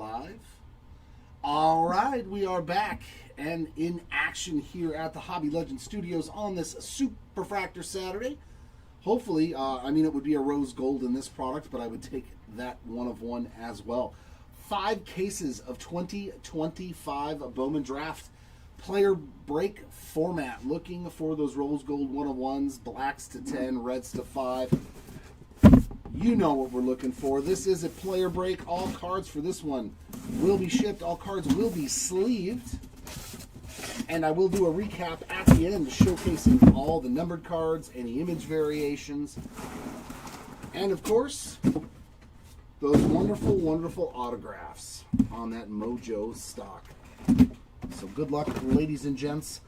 live. All right, we are back and in action here at the Hobby Legends Studios on this Superfractor Saturday. Hopefully, it would be a rose gold in this product, but I would take that one of one as well. 5 cases of 2025 Bowman Draft player break format. Looking for those rose gold 101s, blacks to 10, reds to 5. You know what we're looking for. This is a player break. All cards for this one will be shipped. All cards will be sleeved. And I will do a recap at the end showcasing all the numbered cards, any image variations, and of course, those wonderful, wonderful autographs on that Mojo stock. So good luck, ladies and gents.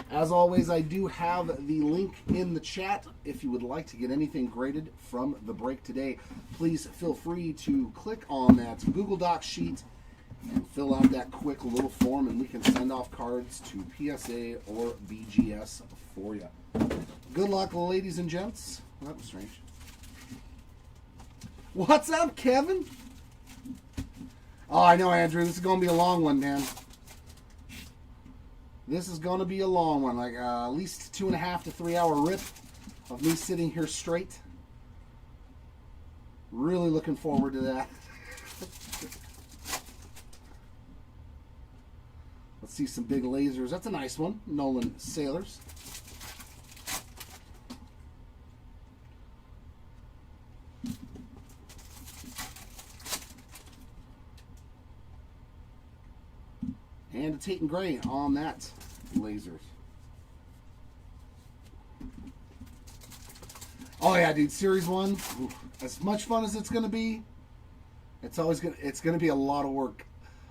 As always, I do have the link in the chat. If you would like to get anything graded from the break today, please feel free to click on that Google Docs sheet and fill out that quick little form, and we can send off cards to PSA or BGS for you. Good luck, ladies and gents. Well, that was strange. What's up, Kevin? Oh, I know, Andrew. This is going to be a long one, man. This is going to be a long one, like at least 2.5 to 3 hour rip of me sitting here straight. Really looking forward to that. Let's see some big lasers. That's a nice one. Nolan Sailors. And a Tate and Gray on that lasers. Oh yeah, dude, Series 1. Oof. As much fun as it's gonna be, it's gonna be a lot of work.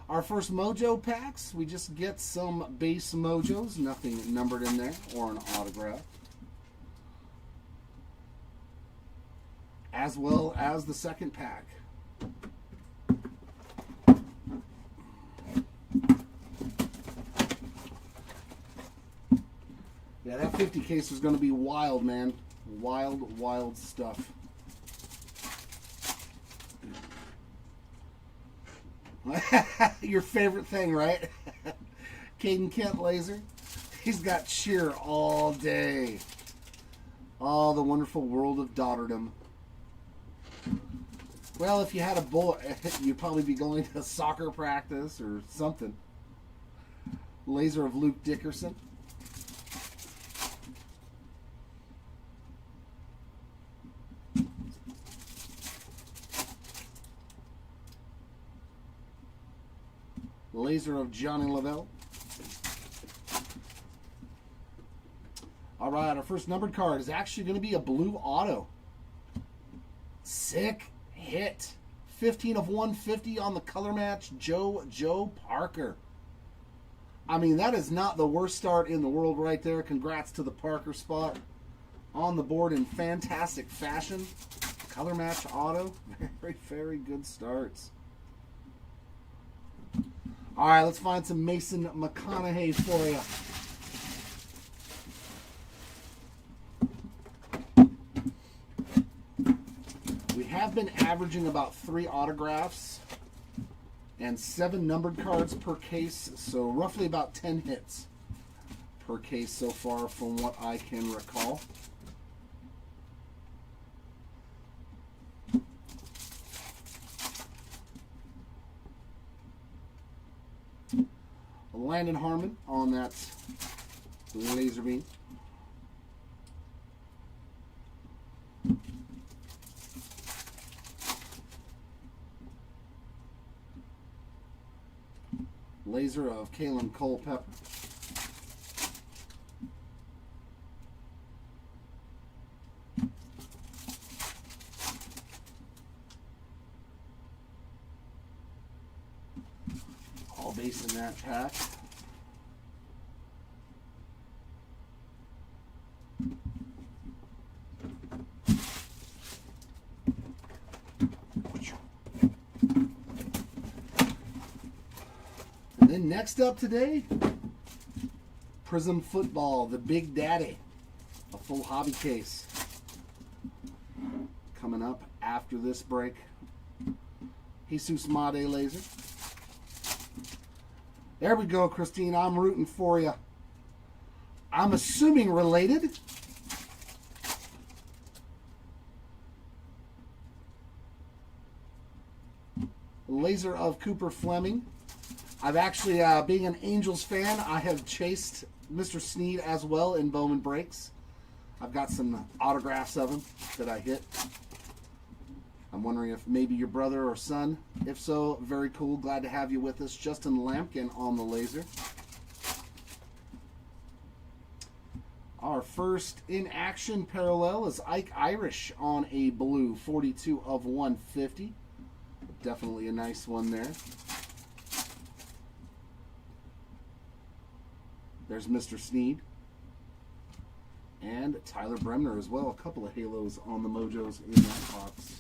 Our first Mojo packs, we just get some base Mojos, nothing numbered in there or an autograph. As well as the second pack. Yeah, that 50 case was going to be wild, man. Wild, wild stuff. Your favorite thing, right? Caden Kent laser. He's got cheer all day. Oh, the wonderful world of Dotterdom. Well, if you had a boy, you'd probably be going to soccer practice or something. Laser of Luke Dickerson. Laser of Johnny Lavelle. All right, our first numbered card is actually going to be a blue auto. Sick hit. 15 of 150 on the color match, Joe Parker. I mean, that is not the worst start in the world right there. Congrats to the Parker spot. On the board in fantastic fashion. Color match auto. Very, very good starts. All right, let's find some Mason McConaughey for you. We have been averaging about 3 autographs and 7 numbered cards per case, so roughly about 10 hits per case so far from what I can recall. Landon Harmon on that laser beam. Laser of Kalen Culpepper. All base in that pack. And then next up today, Prism Football, the Big Daddy, a full hobby case. Coming up after this break, Jesus Made laser. There we go, Christine. I'm rooting for you. I'm assuming related. Laser of Cooper Fleming. I've actually, being an Angels fan, I have chased Mr. Snead as well in Bowman breaks. I've got some autographs of him that I hit. I'm wondering if maybe your brother or son. If so, very cool. Glad to have you with us. Justin Lampkin on the laser. Our first in action parallel is Ike Irish on a blue 42 of 150. Definitely a nice one there. There's Mr. Snead. And Tyler Bremner as well. A couple of halos on the Mojos in that box.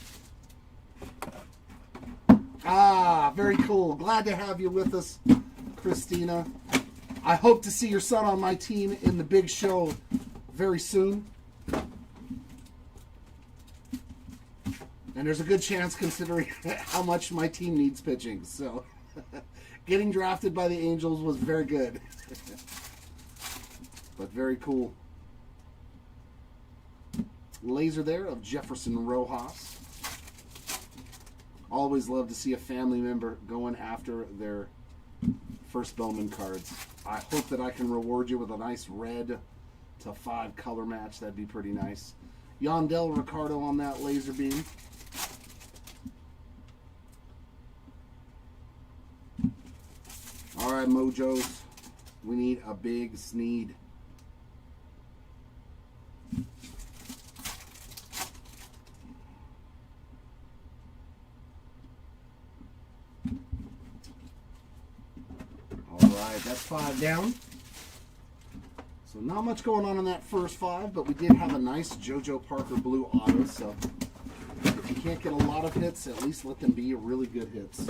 Ah, very cool. Glad to have you with us, Christina. I hope to see your son on my team in the big show very soon. And there's a good chance considering how much my team needs pitching. So getting drafted by the Angels was very good. But very cool. Laser there of Jefferson Rojas. Always love to see a family member going after their first Bowman cards. I hope that I can reward you with a nice red to 5 color match. That'd be pretty nice. Yandel Ricardo on that laser beam. All right, Mojos. We need a big Snead. That's 5 down. So not much going on in that first 5, but we did have a nice JoJo Parker blue auto. So if you can't get a lot of hits, at least let them be really good hits.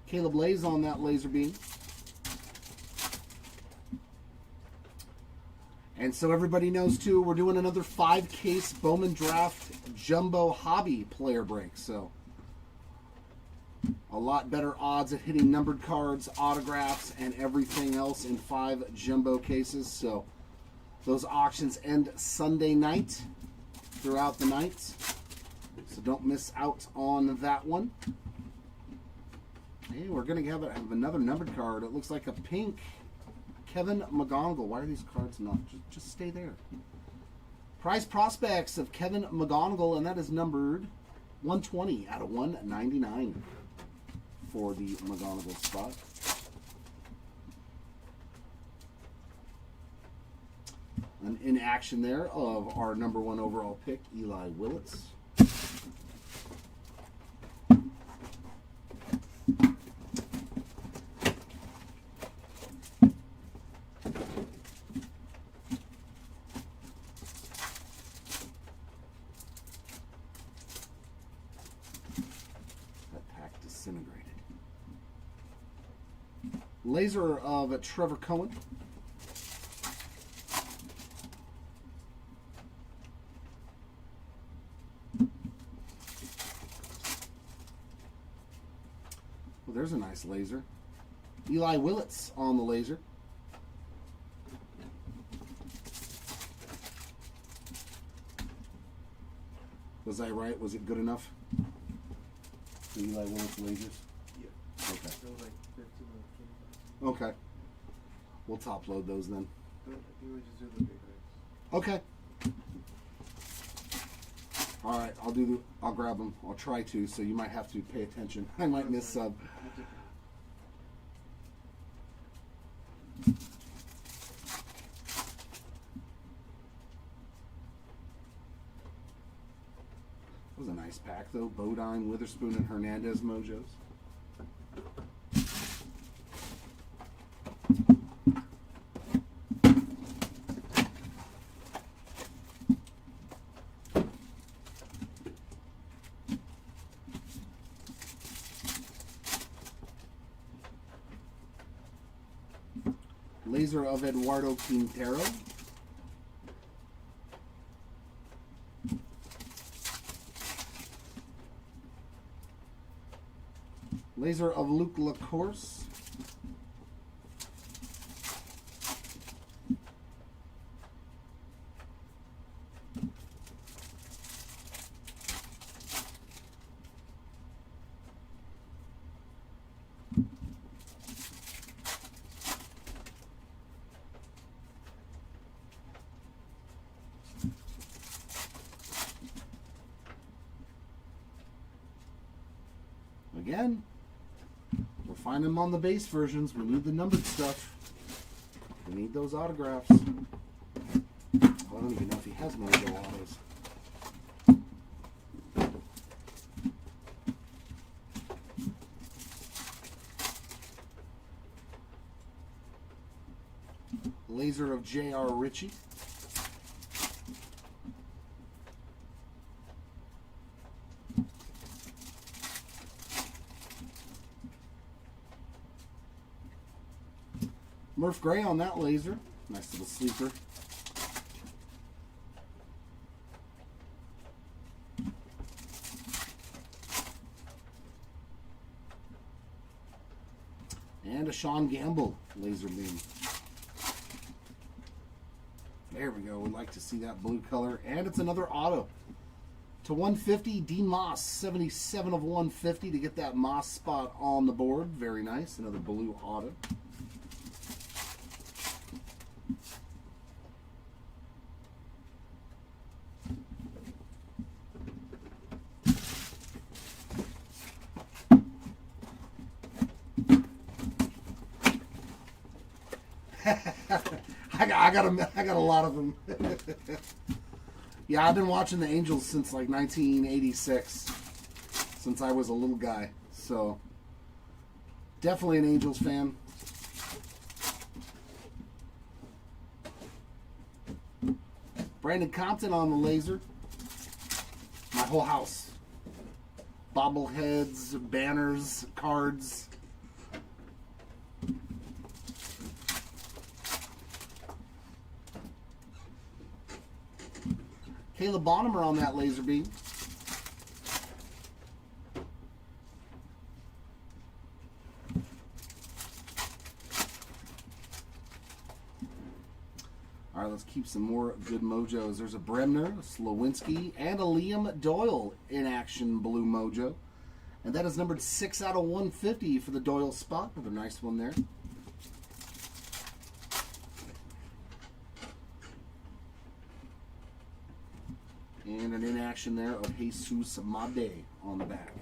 Caleb Lays on that laser beam. And so everybody knows too, we're doing another 5-case Bowman Draft Jumbo Hobby player break. So a lot better odds at hitting numbered cards, autographs, and everything else in 5 jumbo cases. So those auctions end Sunday night throughout the nights. So don't miss out on that one. Hey, we're going to have another numbered card. It looks like a pink Kevin McGonigal. Why are these cards not? Just stay there. Prize Prospects of Kevin McGonigal, and that is numbered 120 out of 199 for the McGonigal spot. An in action there of our number 1 overall pick, Eli Willits. Disintegrated. Laser of Trevor Cohen. Well, there's a nice laser. Eli Willits on the laser. Was I right? Was it good enough? Eli Willits lasers? Yeah. Okay. Okay. We'll top load those then. Okay. All right. I'll grab them. I'll try to. So you might have to pay attention. I might miss sub. That was a nice pack, though. Bodine, Witherspoon, and Hernandez Mojos. Laser of Eduardo Quintero. Laser of Luke Lacourse. Again, we're finding them on the base versions. We need the numbered stuff. We need those autographs. I don't even know if he has mojo autos. Laser of J.R. Ritchie. Murph Gray on that laser. Nice little sleeper. And a Sean Gamble laser beam. There we go. We'd like to see that blue color. And it's another auto. To 150, Dean Moss, 77 of 150 to get that Moss spot on the board. Very nice. Another blue auto. I got a lot of them. Yeah, I've been watching the Angels since like 1986, since I was a little guy. So definitely an Angels fan. Brandon Compton on the laser. My whole house. Bobbleheads, banners, cards. Caleb Bonham on that laser beam. All right, let's keep some more good mojos. There's a Bremner, a Slowinski, and a Liam Doyle in action blue mojo. And that is numbered 6 out of 150 for the Doyle spot. Another nice one there. And an in action there of Jesus Made on the back.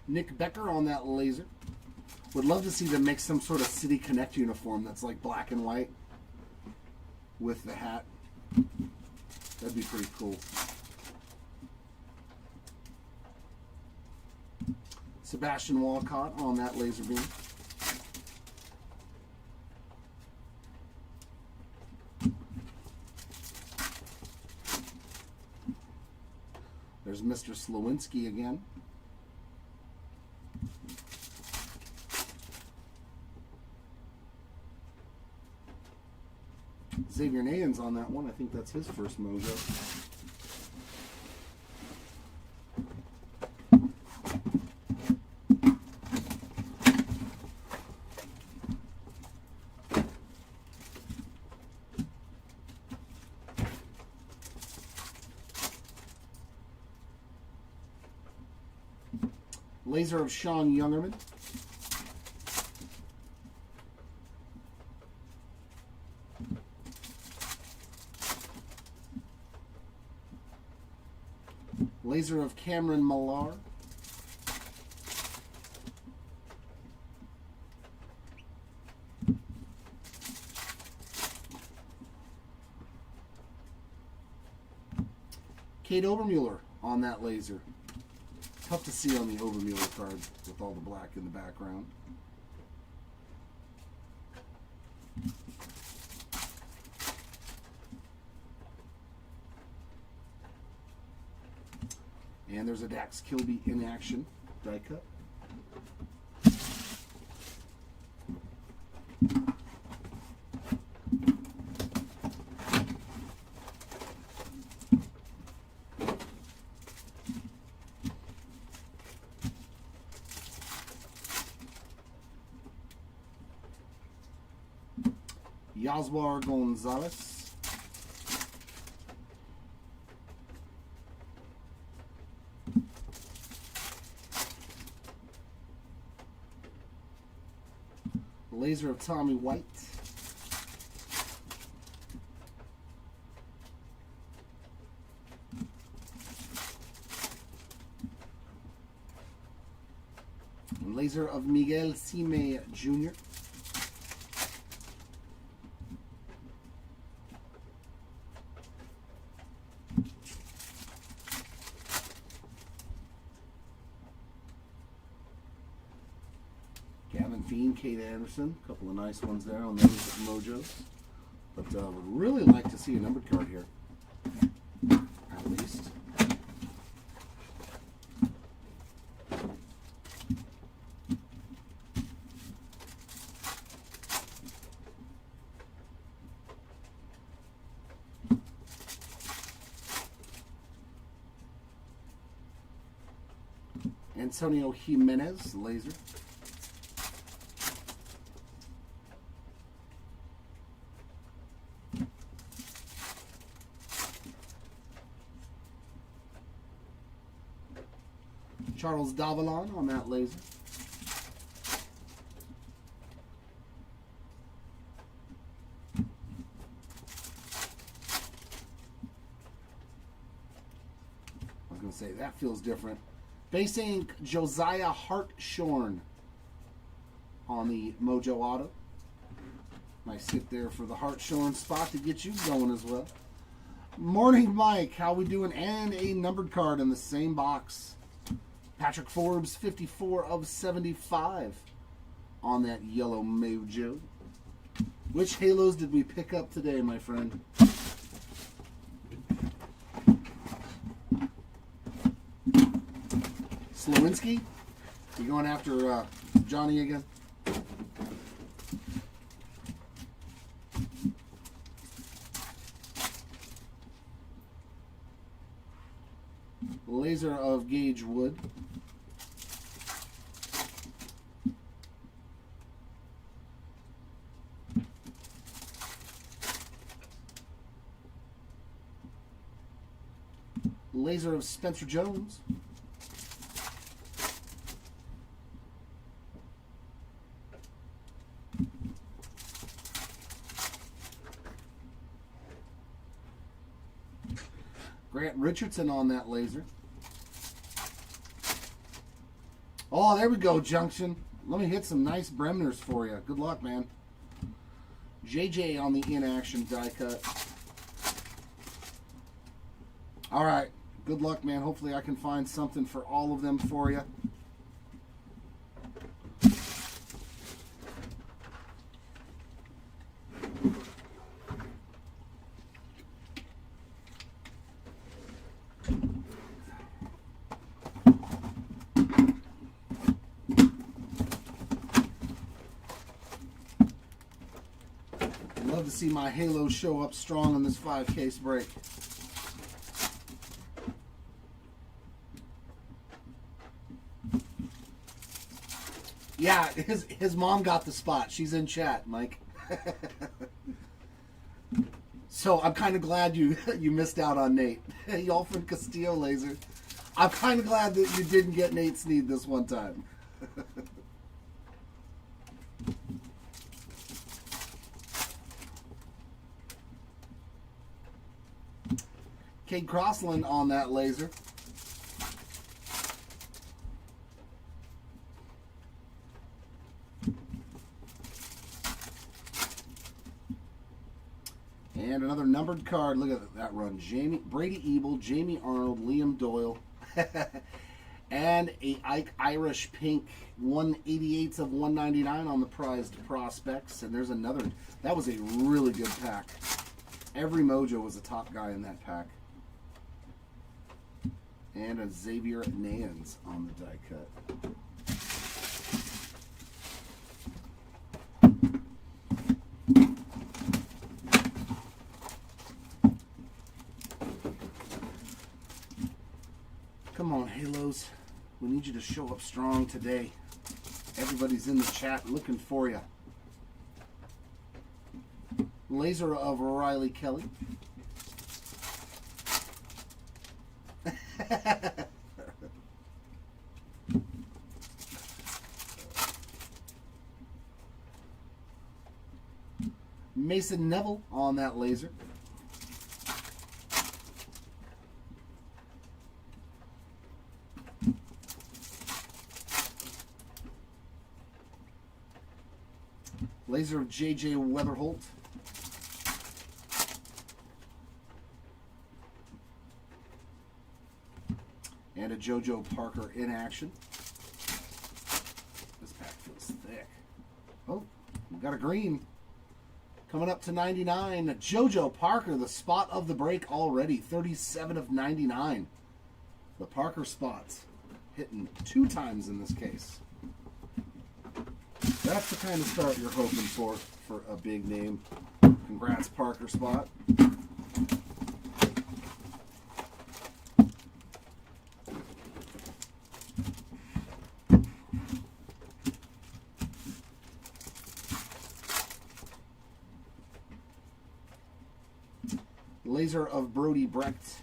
Nick Becker on that laser. Would love to see them make some sort of City Connect uniform that's like black and white with the hat. That'd be pretty cool. Sebastian Walcott on that laser beam. There's Mr. Slowinski again. Xavier Nayans on that one. I think that's his first mojo. Laser of Sean Youngerman. Laser of Cameron Millar. Kate Obermuller on that laser. Tough to see on the Obermuller card with all the black in the background. And there's a Dax Kilby in action die cut. Yaswar Gonzalez. Laser of Tommy White. Laser of Miguel Sime Jr. Gavin Fiend, Kate Anderson, a couple of nice ones there on those Mojos. But would really like to see a numbered card here, at least. Antonio Jimenez, laser. Charles Davalon on that laser. I was going to say, that feels different. Base ink Josiah Hartshorn on the Mojo Auto. Nice hit there for the Hartshorn spot to get you going as well. Morning Mike, how we doing? And a numbered card in the same box. Patrick Forbes, 54 of 75 on that yellow Mojo. Which Halos did we pick up today, my friend? Slowinski? You going after Johnny again? Laser of Gage Wood. Laser of Spencer Jones. Grant Richardson on that laser. Oh, there we go, Junction. Let me hit some nice Bremners for you. Good luck, man. JJ on the in-action die cut. All right. Good luck, man. Hopefully I can find something for all of them for you. Love to see my Halo show up strong in this 5-case break. Yeah, his mom got the spot. She's in chat, Mike. So I'm kind of glad you missed out on Nate. Y'all from Castillo Laser. I'm kind of glad that you didn't get Nate Sneed this one time. Cade Crossland on that laser. And another numbered card. Look at that run. Brady Ebel, Jamie Arnold, Liam Doyle. And a Ike Irish pink 188 of 199 on the prized prospects. And there's another. That was a really good pack. Every mojo was a top guy in that pack. And a Xavier Nans on the die cut. Come on, Halos. We need you to show up strong today. Everybody's in the chat looking for you. Laser of Riley Kelly. Mason Neville on that laser. Laser of J.J. Weatherholt. And a JoJo Parker in action. This pack feels thick. Oh, we got a green. Coming up to 99. JoJo Parker, the spot of the break already. 37 of 99. The Parker spots hitting 2 times in this case. That's the kind of start you're hoping for a big name. Congrats, Parker spot. Laser of Brody Brecht.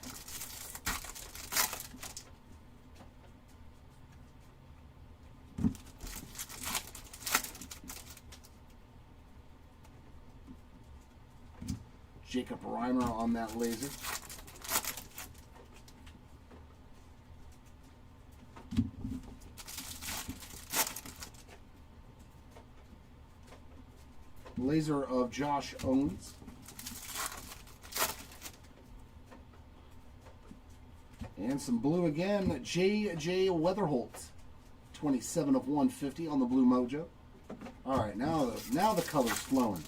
Jacob Reimer on that laser. Laser of Josh Owens. And some blue again. J.J. Weatherholt. 27 of 150 on the blue mojo. All right, now the color's flowing.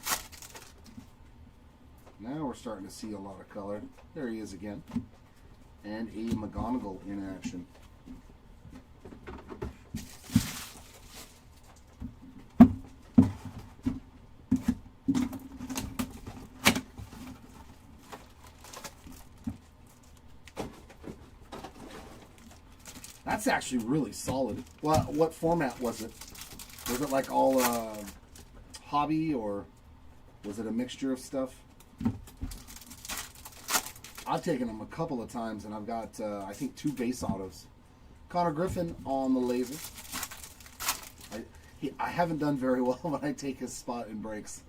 Now we're starting to see a lot of color. There he is again. And a McGonagall in action. That's actually really solid. Well, what format was it? Was it like all hobby, or was it a mixture of stuff? I've taken them a couple of times, and I've got, I think, 2 base autos. Connor Griffin on the laser. I haven't done very well when I take his spot in breaks.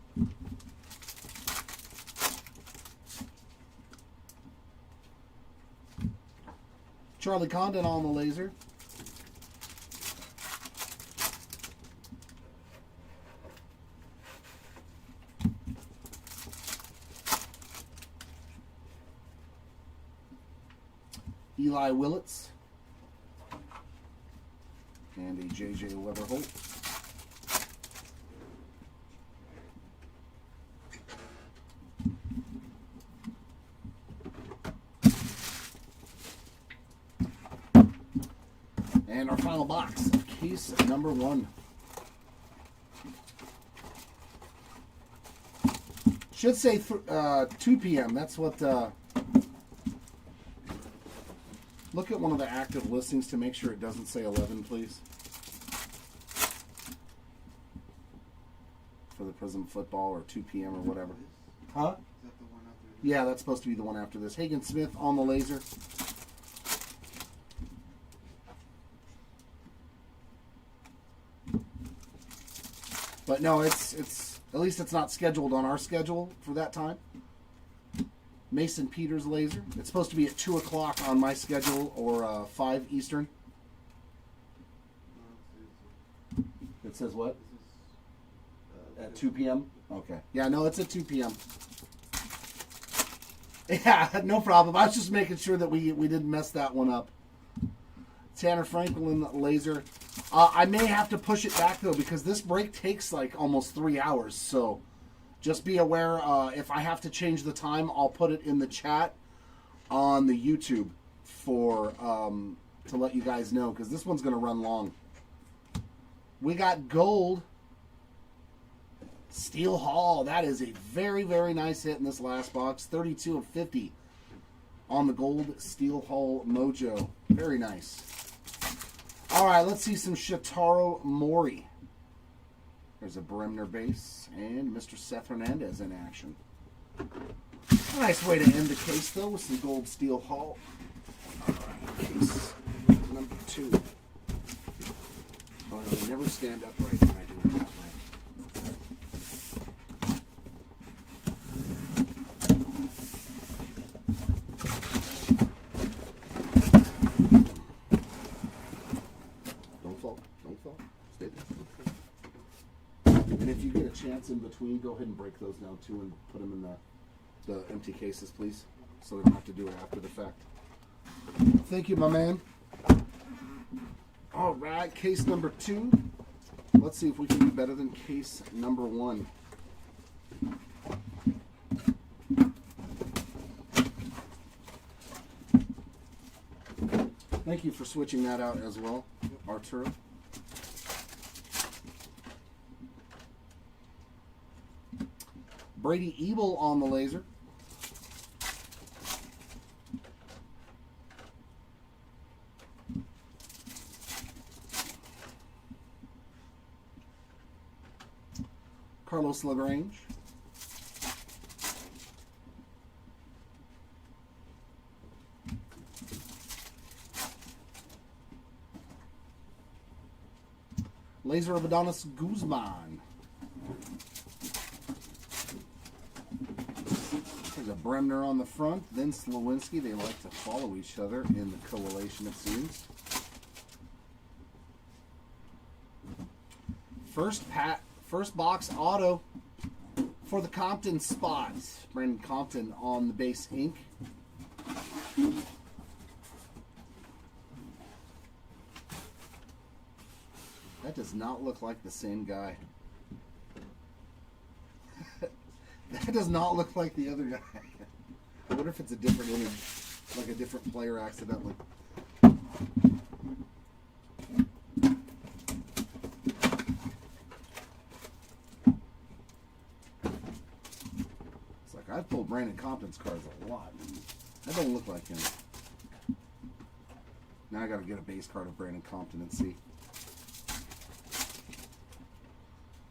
Charlie Condon on the laser. Eli Willits. And a J.J. Weatherholt. And our final box of case number 1. Should say 2 p.m. That's what... Look at one of the active listings to make sure it doesn't say 11, please. For the Prism Football or 2 p.m. or whatever. Huh? Is that the one after this? Yeah, that's supposed to be the one after this. Hagen Smith on the laser. But no, it's at least it's not scheduled on our schedule for that time. Mason Peters laser. It's supposed to be at 2 o'clock on my schedule, or 5 Eastern. It says what? This is At 2 p.m.? Okay. Yeah, no, it's at 2 p.m. Yeah, no problem. I was just making sure that we didn't mess that one up. Tanner Franklin laser. I may have to push it back though because this break takes like almost 3 hours. So just be aware. If I have to change the time, I'll put it in the chat on the YouTube for to let you guys know because this one's going to run long. We got gold. Steel Hall. That is a very, very nice hit in this last box. 32 of 50 on the gold Steel Hall Mojo. Very nice. All right, let's see some Shotaro Mori. There's a Bremner base and Mr. Seth Hernandez in action. Nice way to end the case, though, with some gold Steel Hall. All right, case number 2. Oh, no, never stand upright when I do it that way. Stay there. And if you get a chance in between, go ahead and break those now too and put them in the empty cases, please, so we don't have to do it after the fact. Thank you, my man. All right, case number 2. Let's see if we can do better than case number 1. Thank you for switching that out as well, Arturo. Brady Ebel on the laser. Carlos LaGrange. Laser of Adonis Guzman. There's a Bremner on the front, then Slowinski. They like to follow each other in the collation, it seems. First box auto for the Compton spot. Brandon Compton on the base ink. That does not look like the same guy. That does not look like the other guy. I wonder if it's a different image, like a different player accidentally. It's like I've pulled Brandon Compton's cards a lot. That don't look like him. Now I got to get a base card of Brandon Compton and see.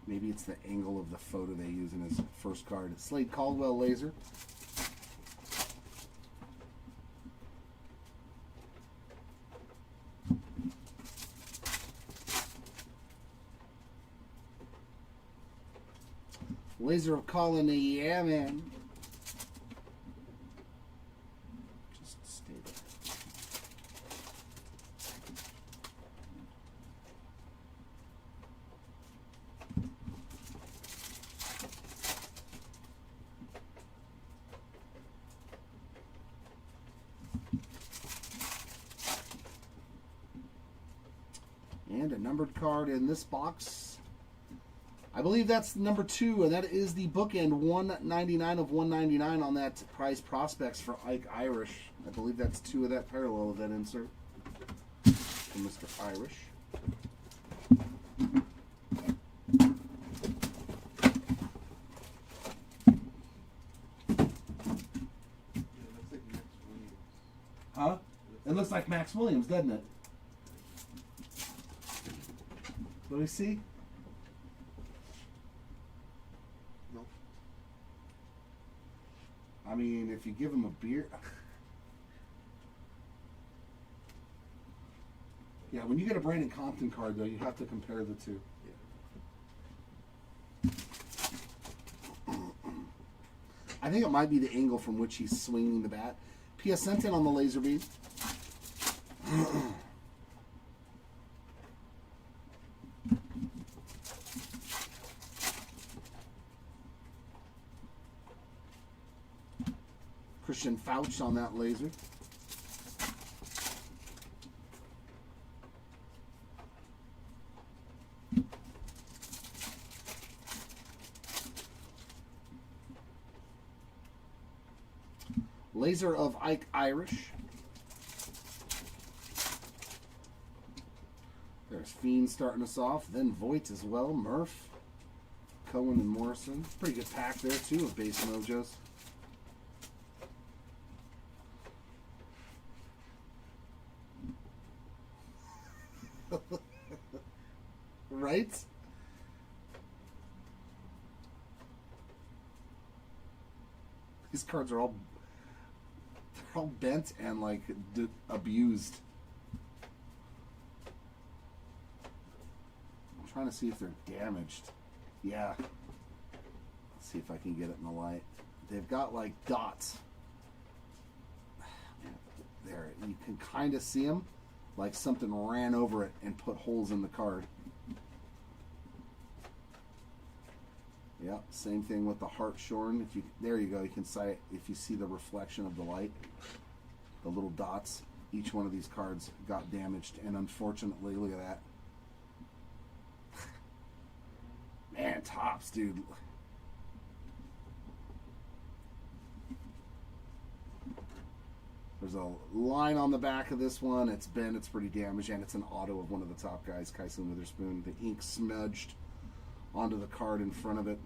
Maybe it's the angle of the photo they use in his first card. Slade Caldwell laser. Laser of Colin, yeah, man. Just stay there. And a numbered card in this box. I believe that's number 2, and that is the bookend 199 of 199 on that prize prospects for Ike Irish. I believe that's 2 of that parallel of that insert from Mr. Irish. Huh? It looks like Max Williams, doesn't it? Let me see. No. I mean, if you give him a beer. Yeah, when you get a Brandon Compton card, though, you have to compare the two. Yeah. I think it might be the angle from which he's swinging the bat. Piacentin on the laser beam. Christian Fauch on that laser. Laser of Ike Irish. There's Fiend starting us off. Then Voight as well. Murph, Cohen, and Morrison. Pretty good pack there, too, of base mojos. Right? These cards are all bent and like abused. I'm trying to see if they're damaged. Yeah. Let's see if I can get it in the light. They've got like dots. There, you can kind of see them, like something ran over it and put holes in the card. Yep, same thing with the heart shorn. If you, there you go. You can see it if you see the reflection of the light, the little dots. Each one of these cards got damaged, and unfortunately, look at that. Man, tops, dude. There's a line on the back of this one. It's bent. It's pretty damaged, and it's an auto of one of the top guys, Kyson Witherspoon. The ink smudged onto the card in front of it.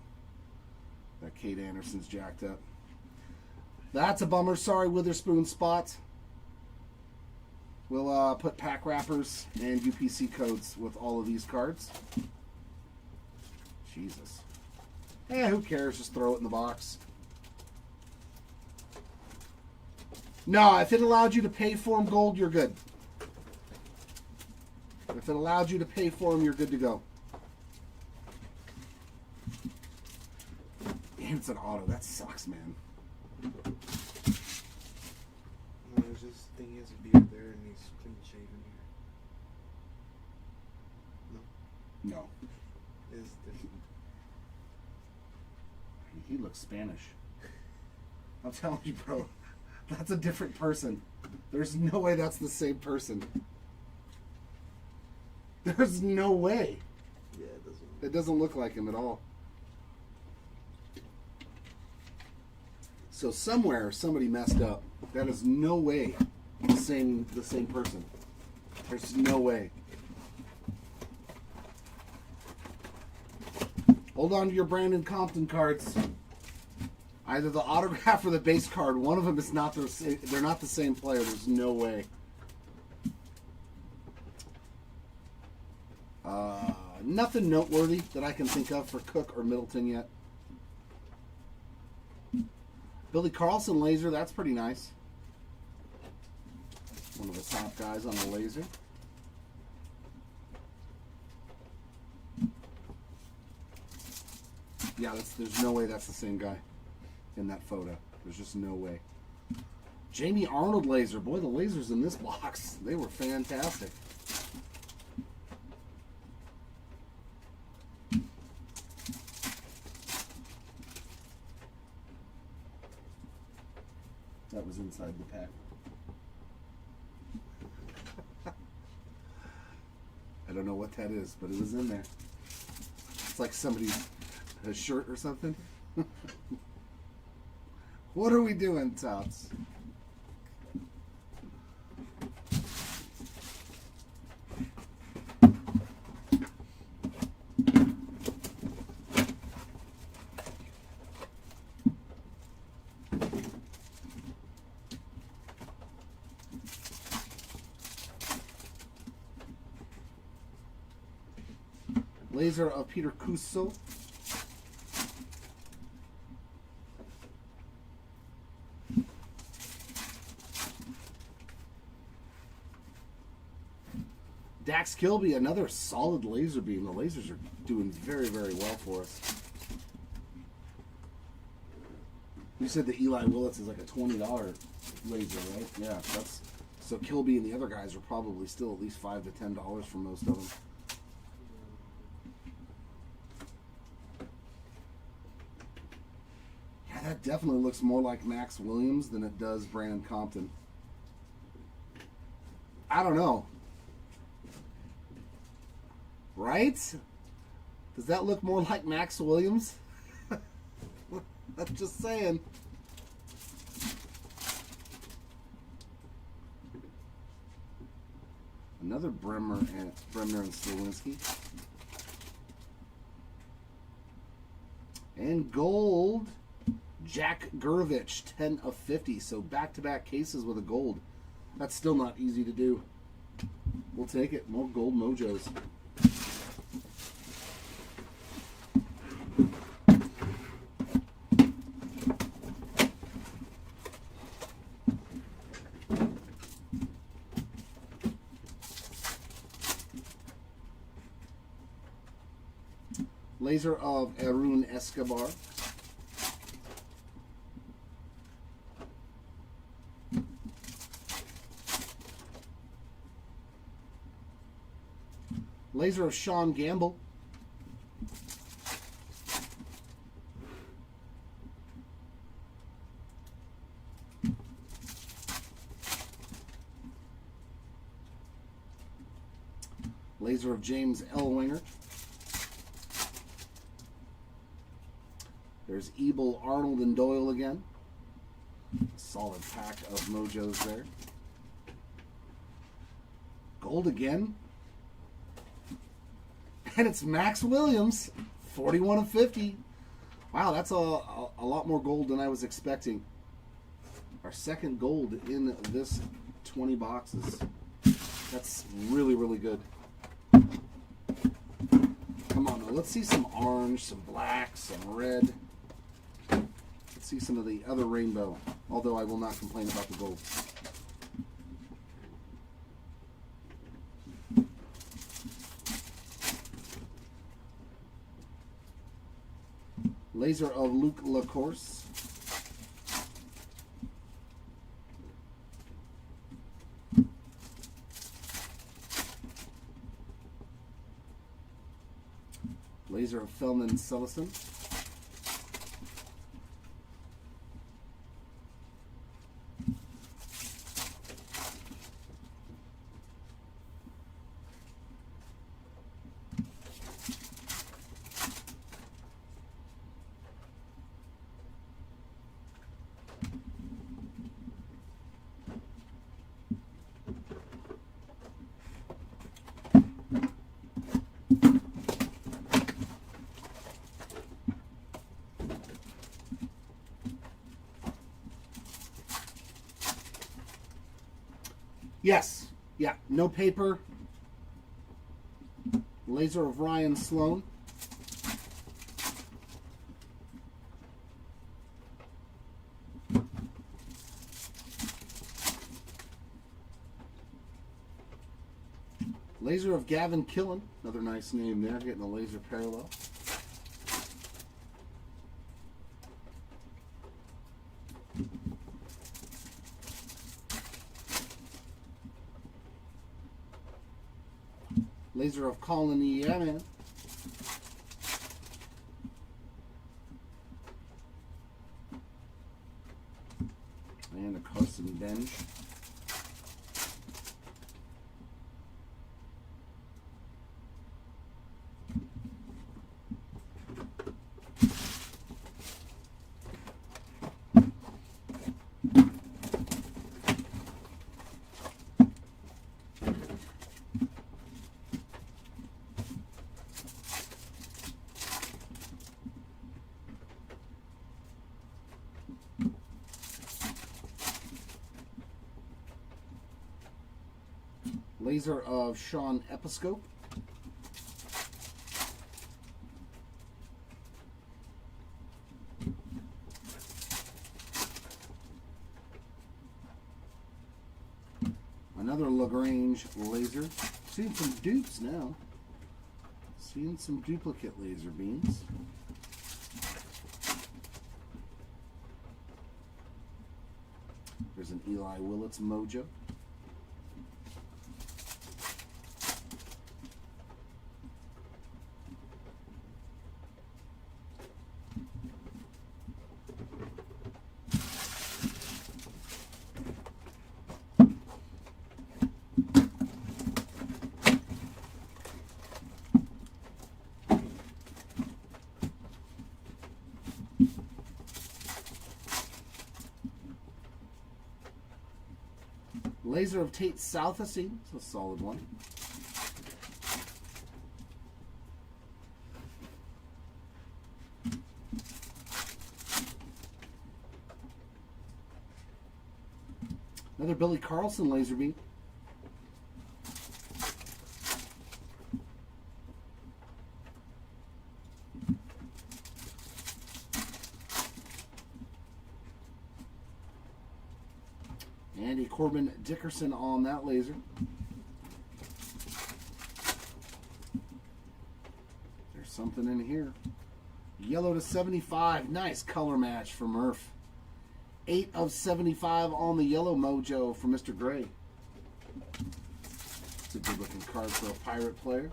That Kate Anderson's jacked up. That's a bummer. Sorry, Witherspoon spot. We'll put pack wrappers and UPC codes with all of these cards. Jesus. Who cares? Just throw it in the box. No, if it allowed you to pay for them gold, you're good. If it allowed you to pay for them, you're good to go. And it's an auto. That sucks, man. No, I was just thinking he has a beard there and he's clean shaven here. No? No. It's different. He looks Spanish. I'm telling you, bro. That's a different person. There's no way that's the same person. There's no way. Yeah, It doesn't look like him at all. So somewhere somebody messed up. That is no way the same person. There's no way. Hold on to your Brandon Compton cards. Either the autograph or the base card. One of them is not the same. They're not the same player. There's no way. Nothing noteworthy that I can think of for Cook or Middleton yet. Billy Carlson laser, that's pretty nice. One of the top guys on the laser. Yeah, there's no way that's the same guy in that photo. There's just no way. Jamie Arnold laser. Boy, the lasers in this box, they were fantastic. That was inside the pack. I don't know what that is, but it was in there. It's like somebody's shirt or something. What are we doing, Tops? Laser of Peter Kuso. Dax Kilby, another solid laser beam. The lasers are doing very, very well for us. You said the Eli Willits is like a $20 laser, right? Yeah, that's so Kilby and the other guys are probably still at least $5 to $10 for most of them. That definitely looks more like Max Williams than it does Brandon Compton. I don't know. Right? Does that look more like Max Williams? I'm just saying. Another Bremner and Slawinski. And gold, Jack Gurvich, 10 of 50. So back-to-back cases with a gold. That's still not easy to do. We'll take it. More gold mojos. Laser of Arun Escobar. Laser of Sean Gamble. Laser of James Ellwinger. There's Ebel, Arnold, and Doyle again. Solid pack of mojos there. Gold again. And it's Max Williams, 41 of 50. Wow, that's a lot more gold than I was expecting. Our second gold in this 20 boxes. That's really, really good. Come on, now, let's see some orange, some black, some red. Let's see some of the other rainbow, although I will not complain about the gold. Laser of Luke Lacourse. Laser of Feldman Sullivan. Yes. Yeah. No paper. Laser of Ryan Sloan. Laser of Gavin Killen. Another nice name there. Getting a laser parallel. Laser of Colin Yeaman. And a Carson Bench. Laser of Sean Episcope. Another LaGrange laser. Seeing some dupes now. Seeing some duplicate laser beams. There's an Eli Willits Mojo. Laser of Tate Southasy. It's a solid one. Another Billy Carlson laser beam. And a Corbin Dickerson on that laser. There's something in here. Yellow to 75. Nice color match for Murph. 8 of 75 on the yellow mojo for Mr. Gray. It's a good looking card for a Pirate player.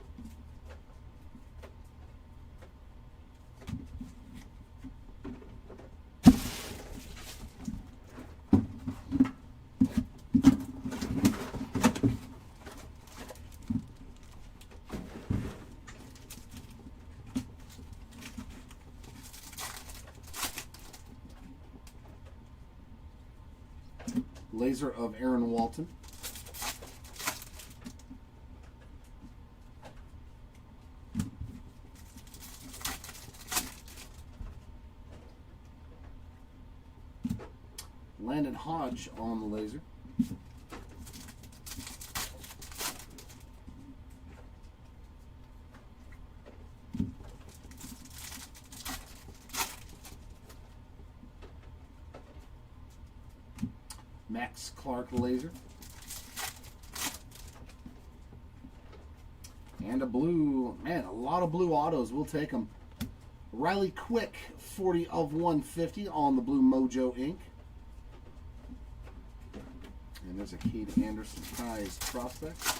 Laser of Aaron Walton. Landon Hodge on the laser. Max Clark laser. And a blue, man, a lot of blue autos. We'll take them. Riley Quick, 40 of 150 on the blue Mojo ink. And there's a Cade Anderson prize prospect.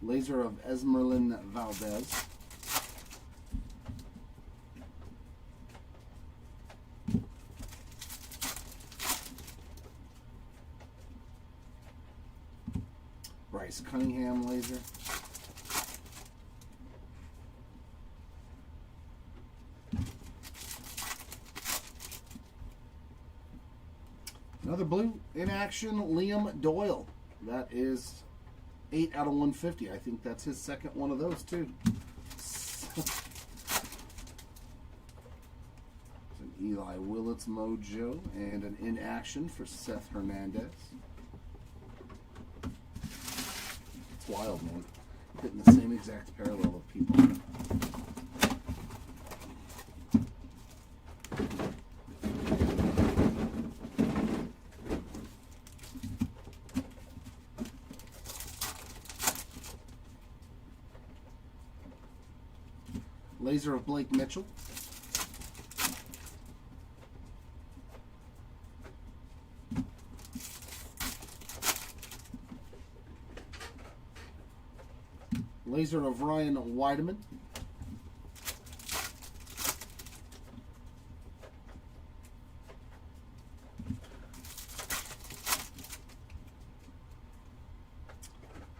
Laser of Esmeralyn Valdez. Bryce Cunningham laser. Another blue in action, Liam Doyle. That is 8 out of 150. I think that's his second one of those, too. An Eli Willits Mojo and an in action for Seth Hernandez. It's wild, man. Hitting the same exact parallel of people. Laser of Blake Mitchell. Laser of Ryan Weideman.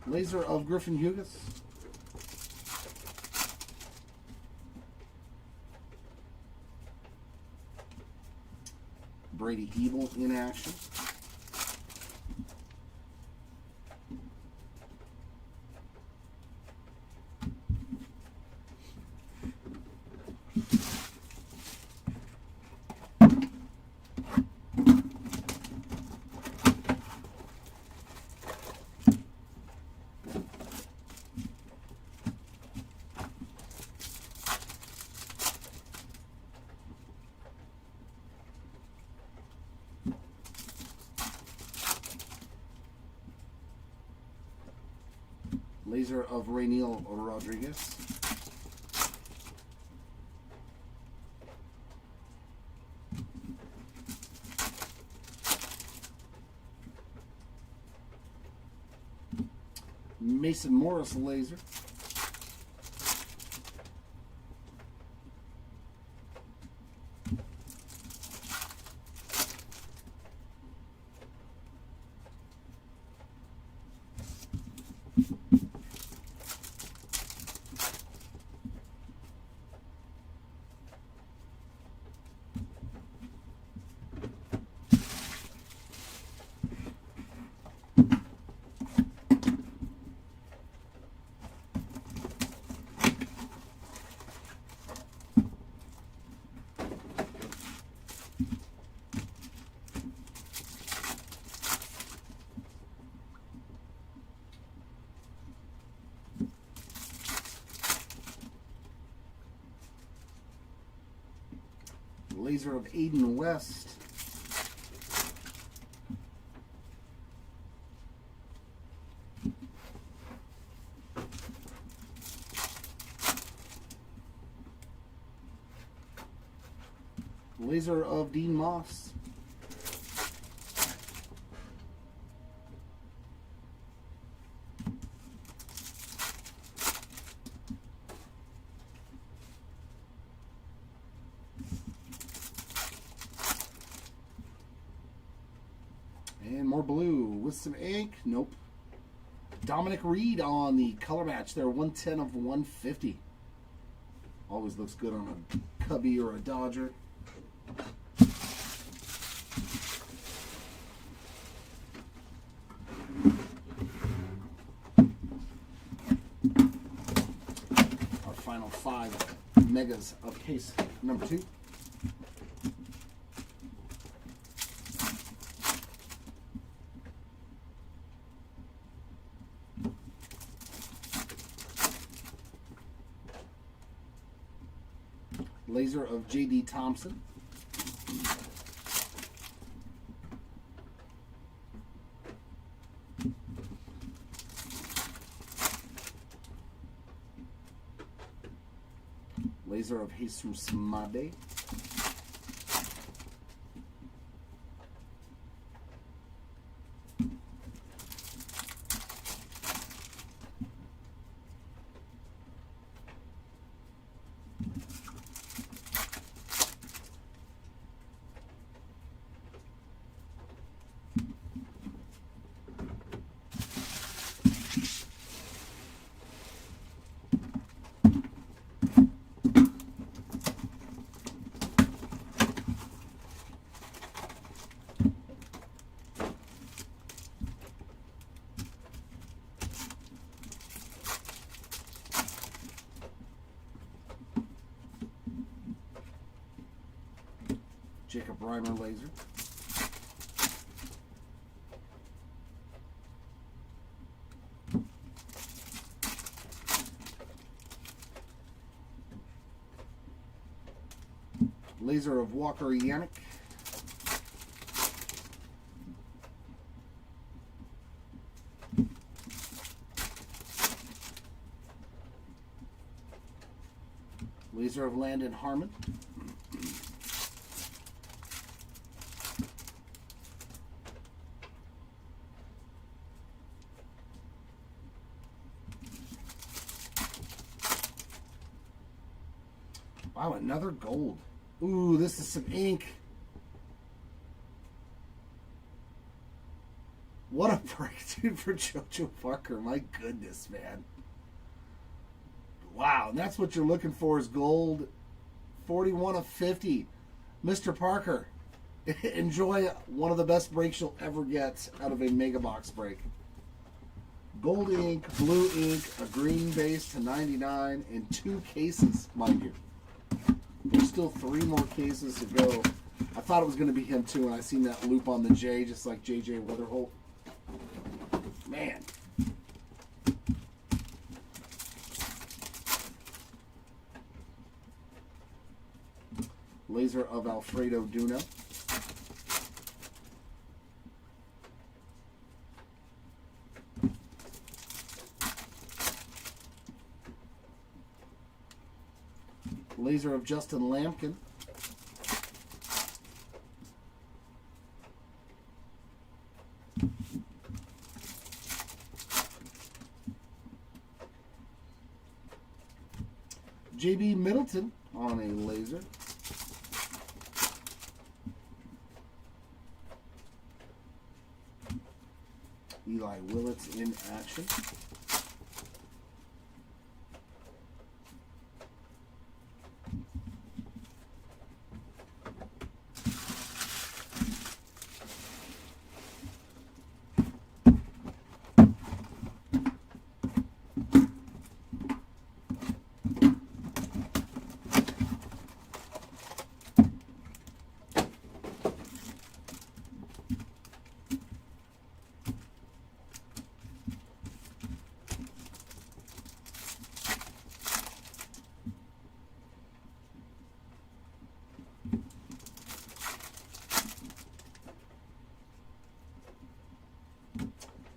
Laser of Griffin Hughes. Brady Evil in action. Laser of Rainiel Rodriguez. Mason Morris laser. Laser of Aiden West. Laser of Dean Moss. And more blue with some ink. Nope. Dominic Reed on the color match there. 110 of 150. Always looks good on a Cubby or a Dodger. Our final 5 megas of case number 2. Laser of J.D. Thompson. Laser of Jesus Made. Jacob Reimer laser. Laser of Walker Yannick. Laser of Landon Harmon. Wow, another gold. Ooh, this is some ink. What a break, dude, for JoJo Parker. My goodness, man. Wow, and that's what you're looking for is gold. 41 of 50. Mr. Parker, enjoy one of the best breaks you'll ever get out of a MEGABOX break. Gold ink, blue ink, a green base to 99, and 2 cases, mind you. There's still 3 more cases to go. I thought it was going to be him too, and I seen that loop on the J, just like JJ Weatherholt. Man. Laser of Alfredo Duno. Laser of Justin Lampkin. JB Middleton on a laser. Eli Willits in action.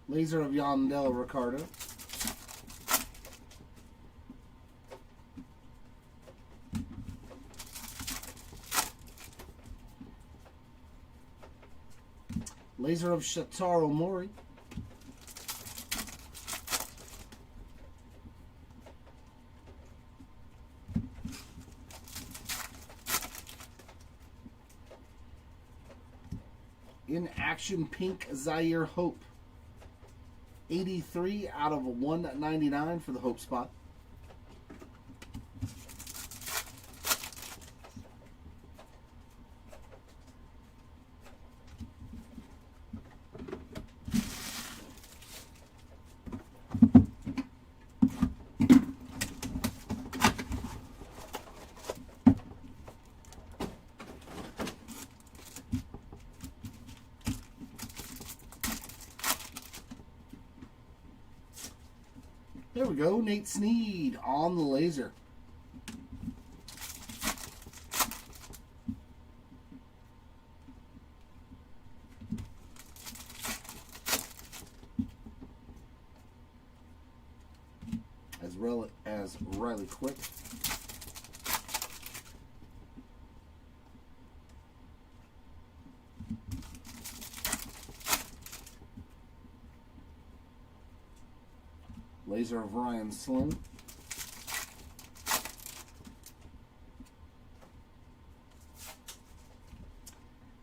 Laser of Yandel Ricardo. Laser of Shataro Mori. In action pink Zaire Hope. 83 out of 199 for the Hope spot. There we go, Nate Snead on the laser. As well as Riley Quick. Laser of Ryan Slim.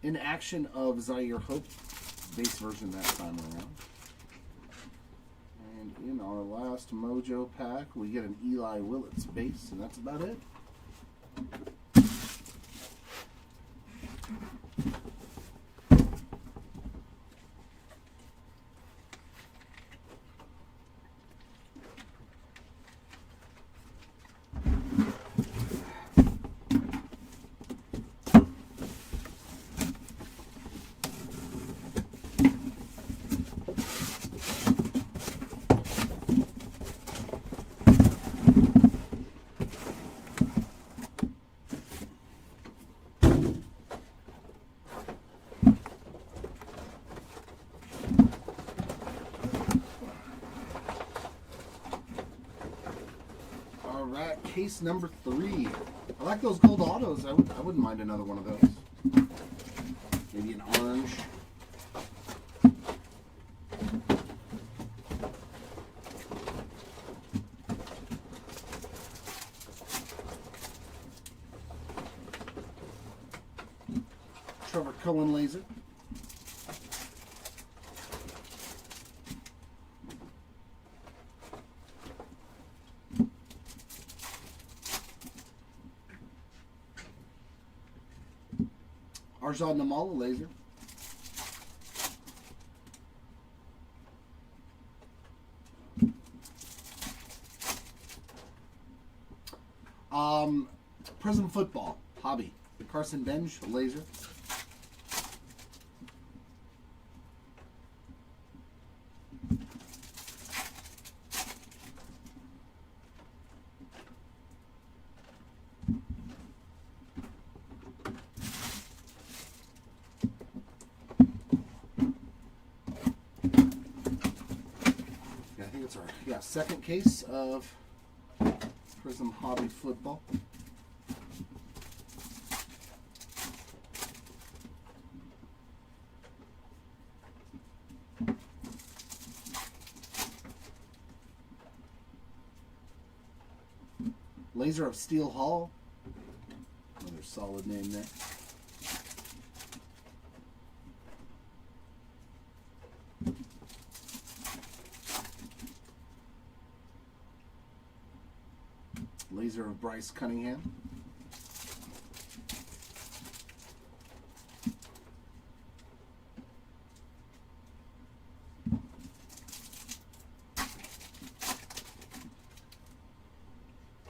In action of Zaire Hope. Base version that time around. And in our last Mojo pack, we get an Eli Willits base, and that's about it. Alright, case number 3. I like those gold autos. I wouldn't mind another one of those. Maybe an orange. Trevor Cohen laser. Arjad Namala laser. Prism Football Hobby. Carson Bench laser. I think it's our second case of Prism Hobby Football. Laser Laser of Steel Hall. Another solid name there. Laser of Bryce Cunningham.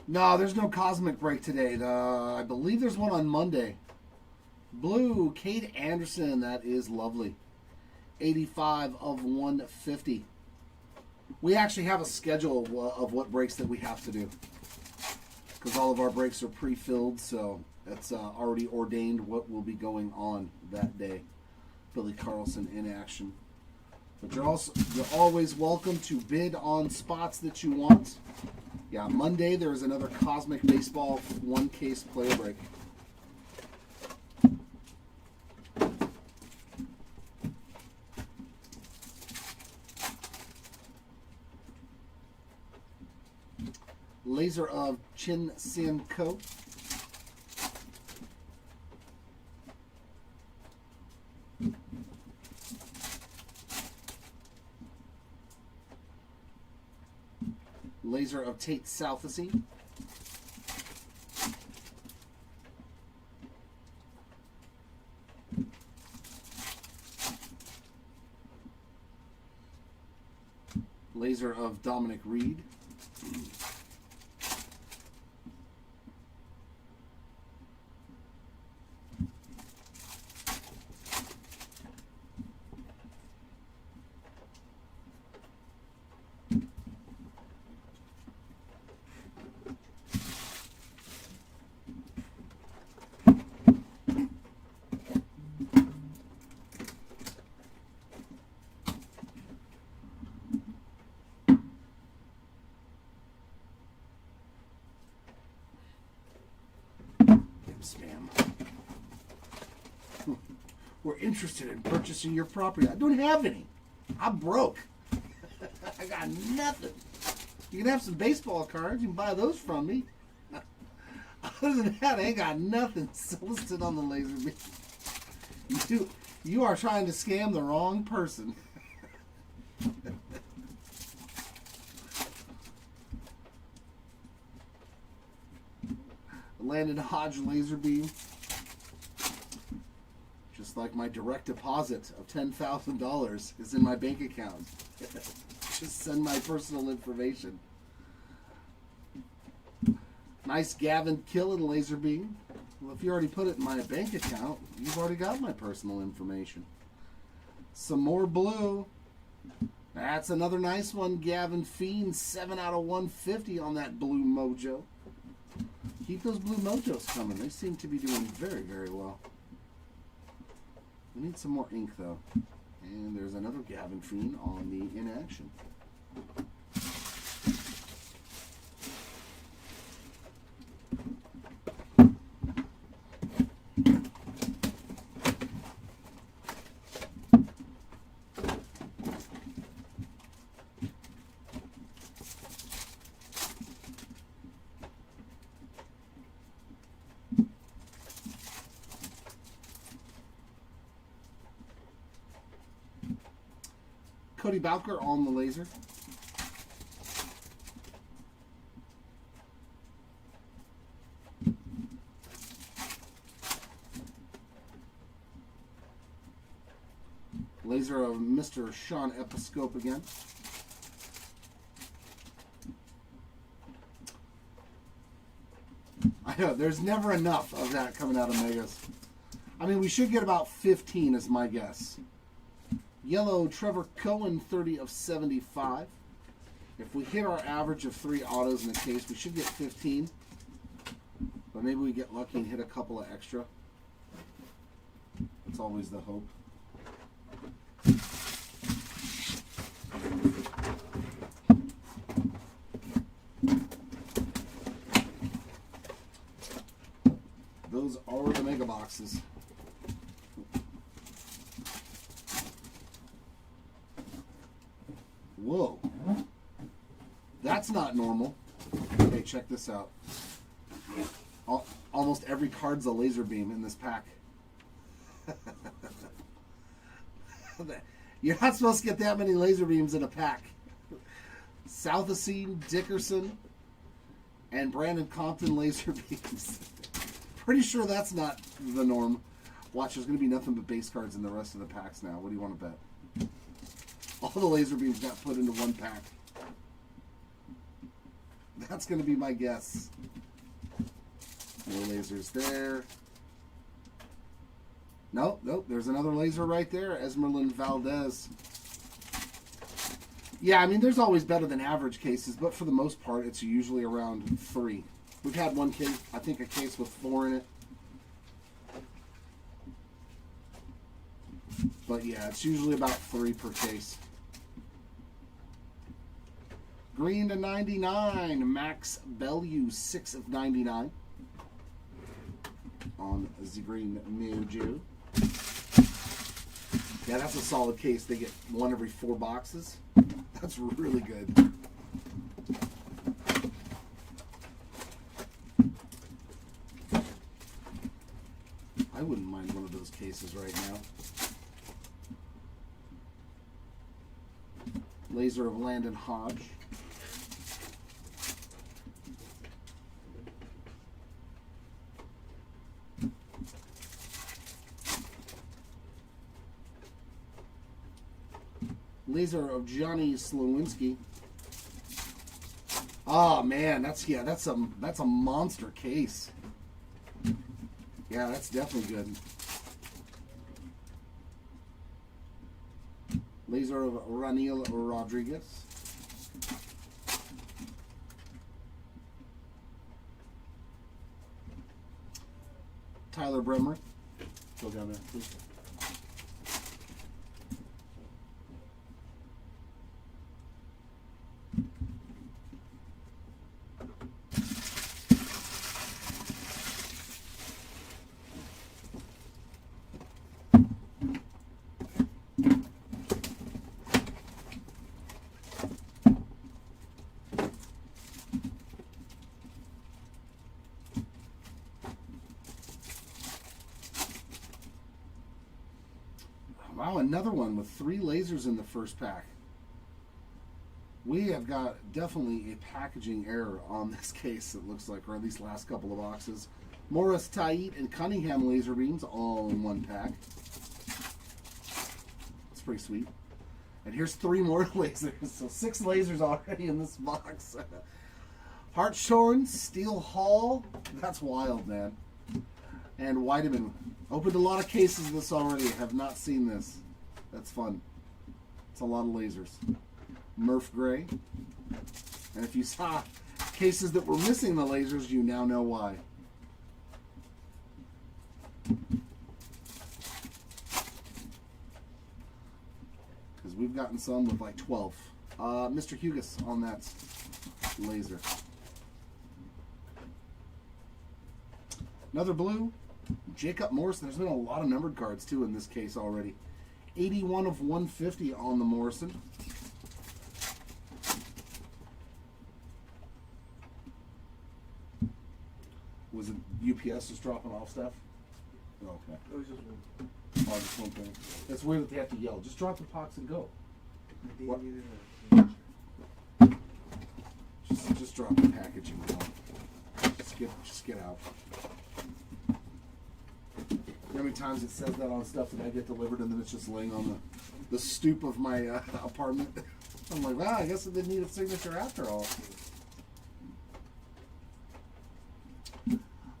No, there's no Cosmic break today. I believe there's one on Monday. Blue, Kate Anderson. That is lovely. 85 of 150. We actually have a schedule of what breaks that we have to do, because all of our breaks are pre-filled, so that's already ordained what will be going on that day. Billy Carlson in action. But you're always welcome to bid on spots that you want. Yeah, Monday there is another Cosmic Baseball one case player break. Laser of Chin Sin Ko. Laser of Tate Southesy. Laser of Dominic Reed. Spam. We're interested in purchasing your property. I don't have any. I'm broke. I got nothing. You can have some baseball cards. You can buy those from me. Other than that, I ain't got nothing solicited on the laser beam. You are trying to scam the wrong person. Landon Hodge laser beam. Just like my direct deposit of $10,000 is in my bank account. Just send my personal information. Nice Gavin Killen laser beam. Well, if you already put it in my bank account, you've already got my personal information. Some more blue. That's another nice one. Gavin Fiend, 7 out of 150 on that blue mojo. Keep those blue mojos coming. They seem to be doing very, very well. We need some more ink, though. And there's another Gavin Fiend on the inaction. Cody Bowker on the laser. Laser of Mr. Sean Episcope again. I know, there's never enough of that coming out of Megas. I mean, we should get about 15 is my guess. Yellow Trevor Cohen, 30 of 75. If we hit our average of 3 autos in a case, we should get 15. But maybe we get lucky and hit a couple of extra. That's always the hope. Those are the mega boxes. Whoa. That's not normal. Hey, check this out. almost every card's a laser beam in this pack. You're not supposed to get that many laser beams in a pack. Southacene, Dickerson, and Brandon Compton laser beams. Pretty sure that's not the norm. Watch, there's going to be nothing but base cards in the rest of the packs now. What do you want to bet? All the laser beams got put into one pack. That's going to be my guess. No lasers there. Nope, there's another laser right there. Esmeralda Valdez. Yeah, I mean, there's always better than average cases, but for the most part, it's usually around 3. We've had one case, I think a case with 4 in it. But yeah, it's usually about 3 per case. Green to 99, Max Bellew, 6 of 99. On the green Mojo. Yeah, that's a solid case. They get 1 every 4 boxes. That's really good. I wouldn't mind one of those cases right now. Laser of Landon Hodge. Laser of Johnny Slowinski. Oh man, that's a monster case. Yeah, that's definitely good. Laser of Raniel Rodriguez. Tyler Bremer. Go down there, please. Wow, another one with 3 lasers in the first pack. We have got definitely a packaging error on this case, it looks like, or at least last couple of boxes. Morris Tait and Cunningham laser beams all in one pack. That's pretty sweet. And here's 3 more lasers, so 6 lasers already in this box. Hartshorn, Steel Hall, that's wild, man. And Weideman. Opened a lot of cases of this already. Have not seen this. That's fun. It's a lot of lasers. Murph Gray. And if you saw cases that were missing the lasers, you now know why. Because we've gotten some with like 12. Mr. Hugas on that laser. Another blue. Jacob Morrison. There's been a lot of numbered cards too in this case already. 81 of 150 on the Morrison. Was it UPS just dropping off stuff? Oh, okay. It was just one. Oh, just one thing. That's weird that they have to yell. Just drop the box and go. What? Just drop the packaging. Just get out. You know how many times it says that on stuff that I get delivered and then it's just laying on the stoop of my apartment? I'm like, wow, I guess it didn't need a signature after all.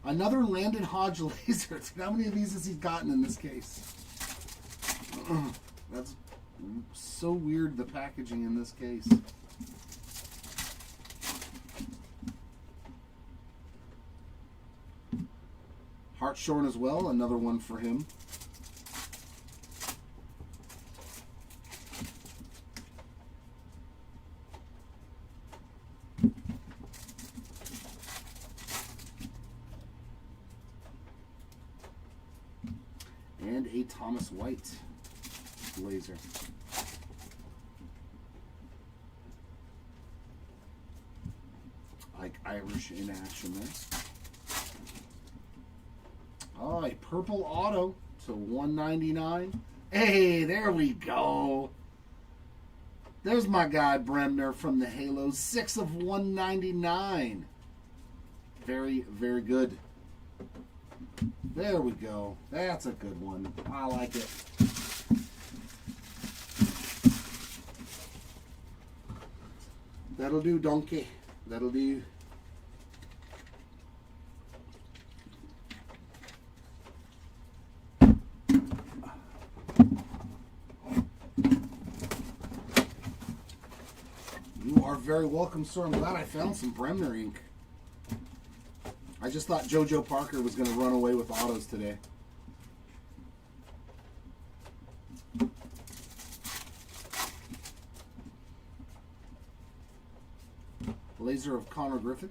Another Landon Hodge laser. How many of these has he gotten in this case? That's so weird, the packaging in this case. Hartshorn as well, another one for him. And a Thomas White laser. Like Irish in action there. a purple auto to 199. Hey, there we go. There's my guy Bremner from the Halos. 6 of 199. Very, very good. There we go. That's a good one. I like it. That'll do, donkey. That'll do. You are very welcome, sir. I'm glad I found some Bremner ink. I just thought JoJo Parker was going to run away with autos today. Laser of Connor Griffin.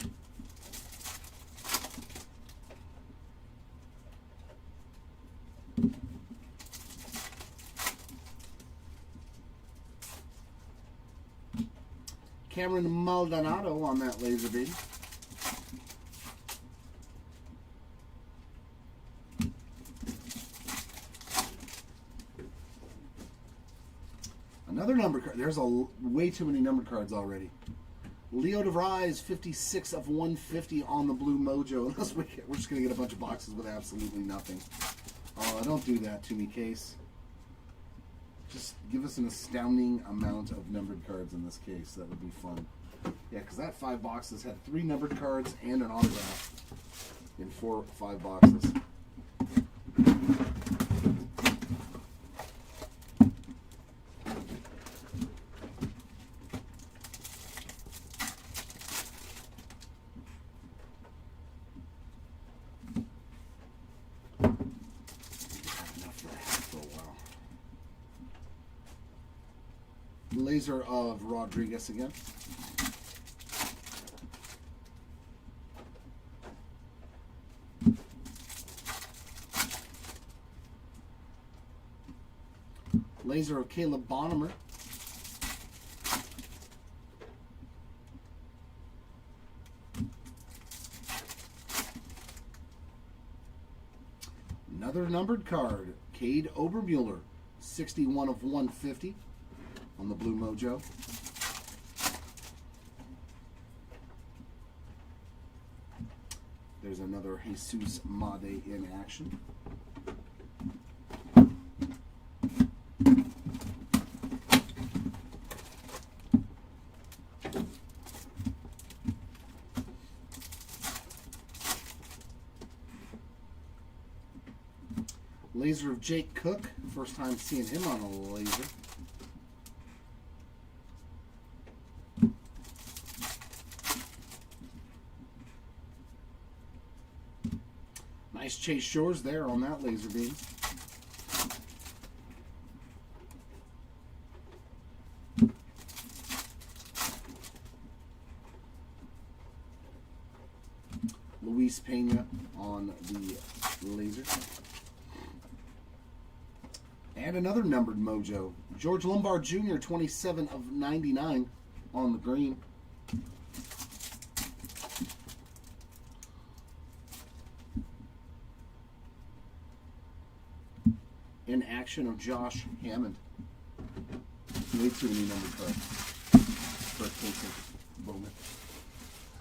Cameron Maldonado on that laser beam. Another number card. There's way too many numbered cards already. Leo DeVries, 56 of 150 on the Blue Mojo. Unless we're just going to get a bunch of boxes with absolutely nothing. Don't do that to me, Case. Just give us an astounding amount of numbered cards in this case. That would be fun. Yeah, because that 5 boxes had 3 numbered cards and an autograph in 4 or 5 boxes. Laser of Rodriguez again. Laser of Caleb Bonham. Another numbered card, Cade Obermuller, 61 of 150 on the Blue Mojo. There's another Jesus Made in action. Laser of Jake Cook. First time seeing him on a laser. Nice Chase Shores there on that laser beam. Luis Pena on the laser. And another numbered mojo. George Lombard Jr., 27 of 99 on the green. In action of Josh Hammond. Way too many numbered cards. Bowman.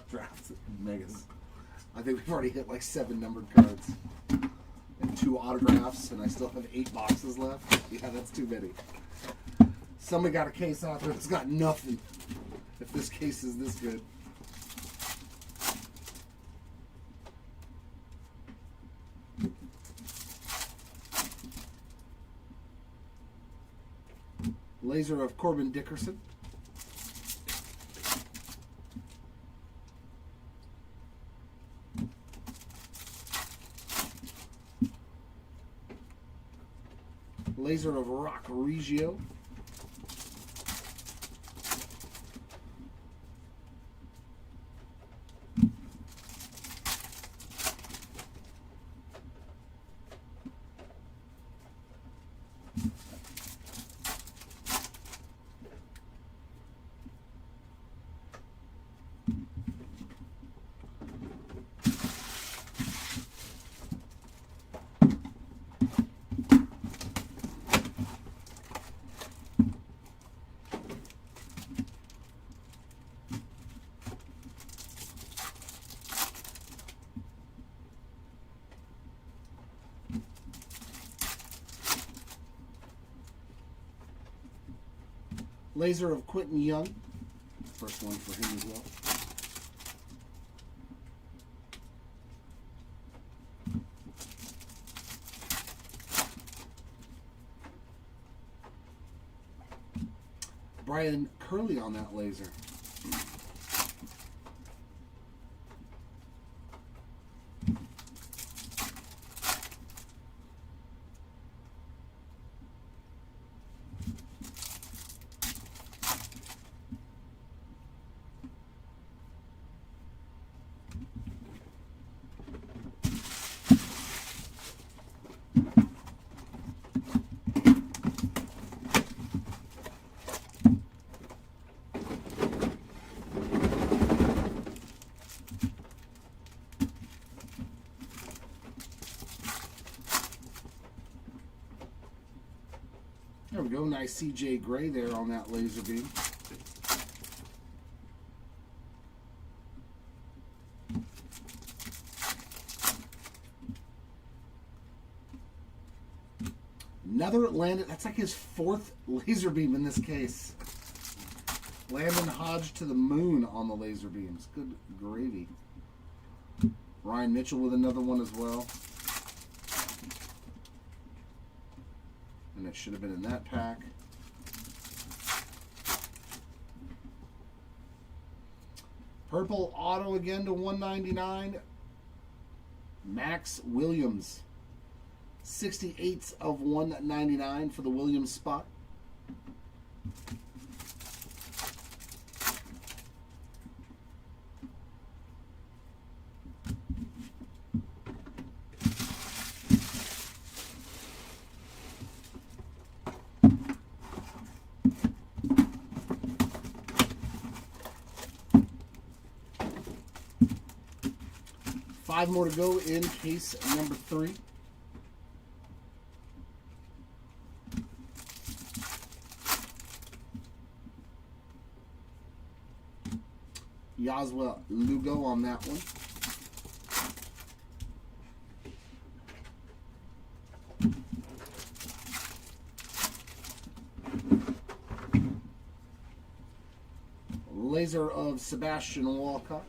Drafts, Megas. I think we've already hit like 7 numbered cards. And 2 autographs, and I still have 8 boxes left. Yeah, that's too many. Somebody got a case out there that's got nothing. If this case is this good. Laser of Corbin Dickerson. Laser of Rock Reggio. Laser of Quentin Young. First one for him as well. Brian Curley on that laser. There we go. Nice CJ Gray there on that laser beam. Another landed. That's like his 4th laser beam in this case. Landon Hodge to the moon on the laser beams. Good gravy. Ryan Mitchell with another one as well. And it should have been in that pack. Purple auto again to 199. Max Williams. 68 of 199 for the Williams spot. Five more to go in case number 3. Yaswa Lugo on that one. Laser of Sebastian Walcott.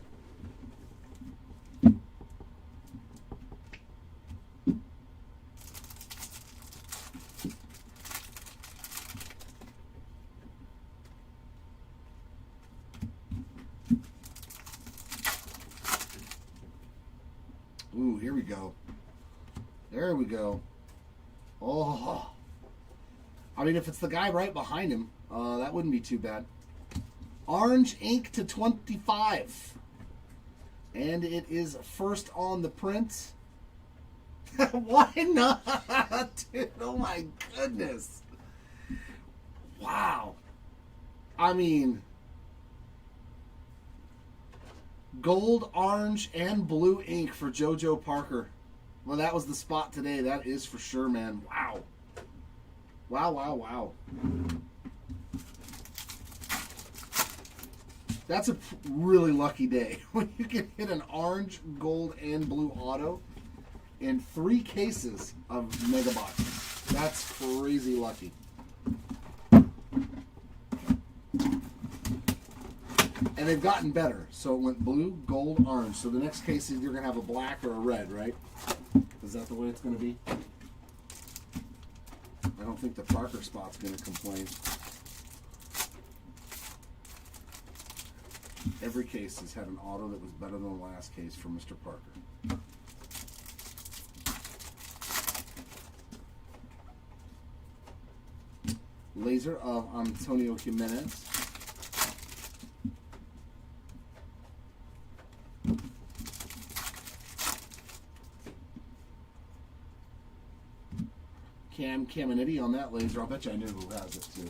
Ooh, here we go. There we go. Oh. I mean, if it's the guy right behind him, that wouldn't be too bad. Orange ink to 25. And it is first on the print. Why not? Dude, oh my goodness. Wow. I mean... gold, orange, and blue ink for JoJo Parker. Well, that was the spot today. That is for sure, man. Wow. Wow, wow, wow. That's a really lucky day when you can hit an orange, gold, and blue auto in 3 cases of MEGABOX. That's crazy lucky. And they've gotten better. So it went blue, gold, orange. So the next case is you're going to have a black or a red, right? Is that the way it's going to be? I don't think the Parker spot's going to complain. Every case has had an auto that was better than the last case for Mr. Parker. Laser of Antonio Jimenez. Cam Caminiti on that laser. I'll bet you I know who has it too.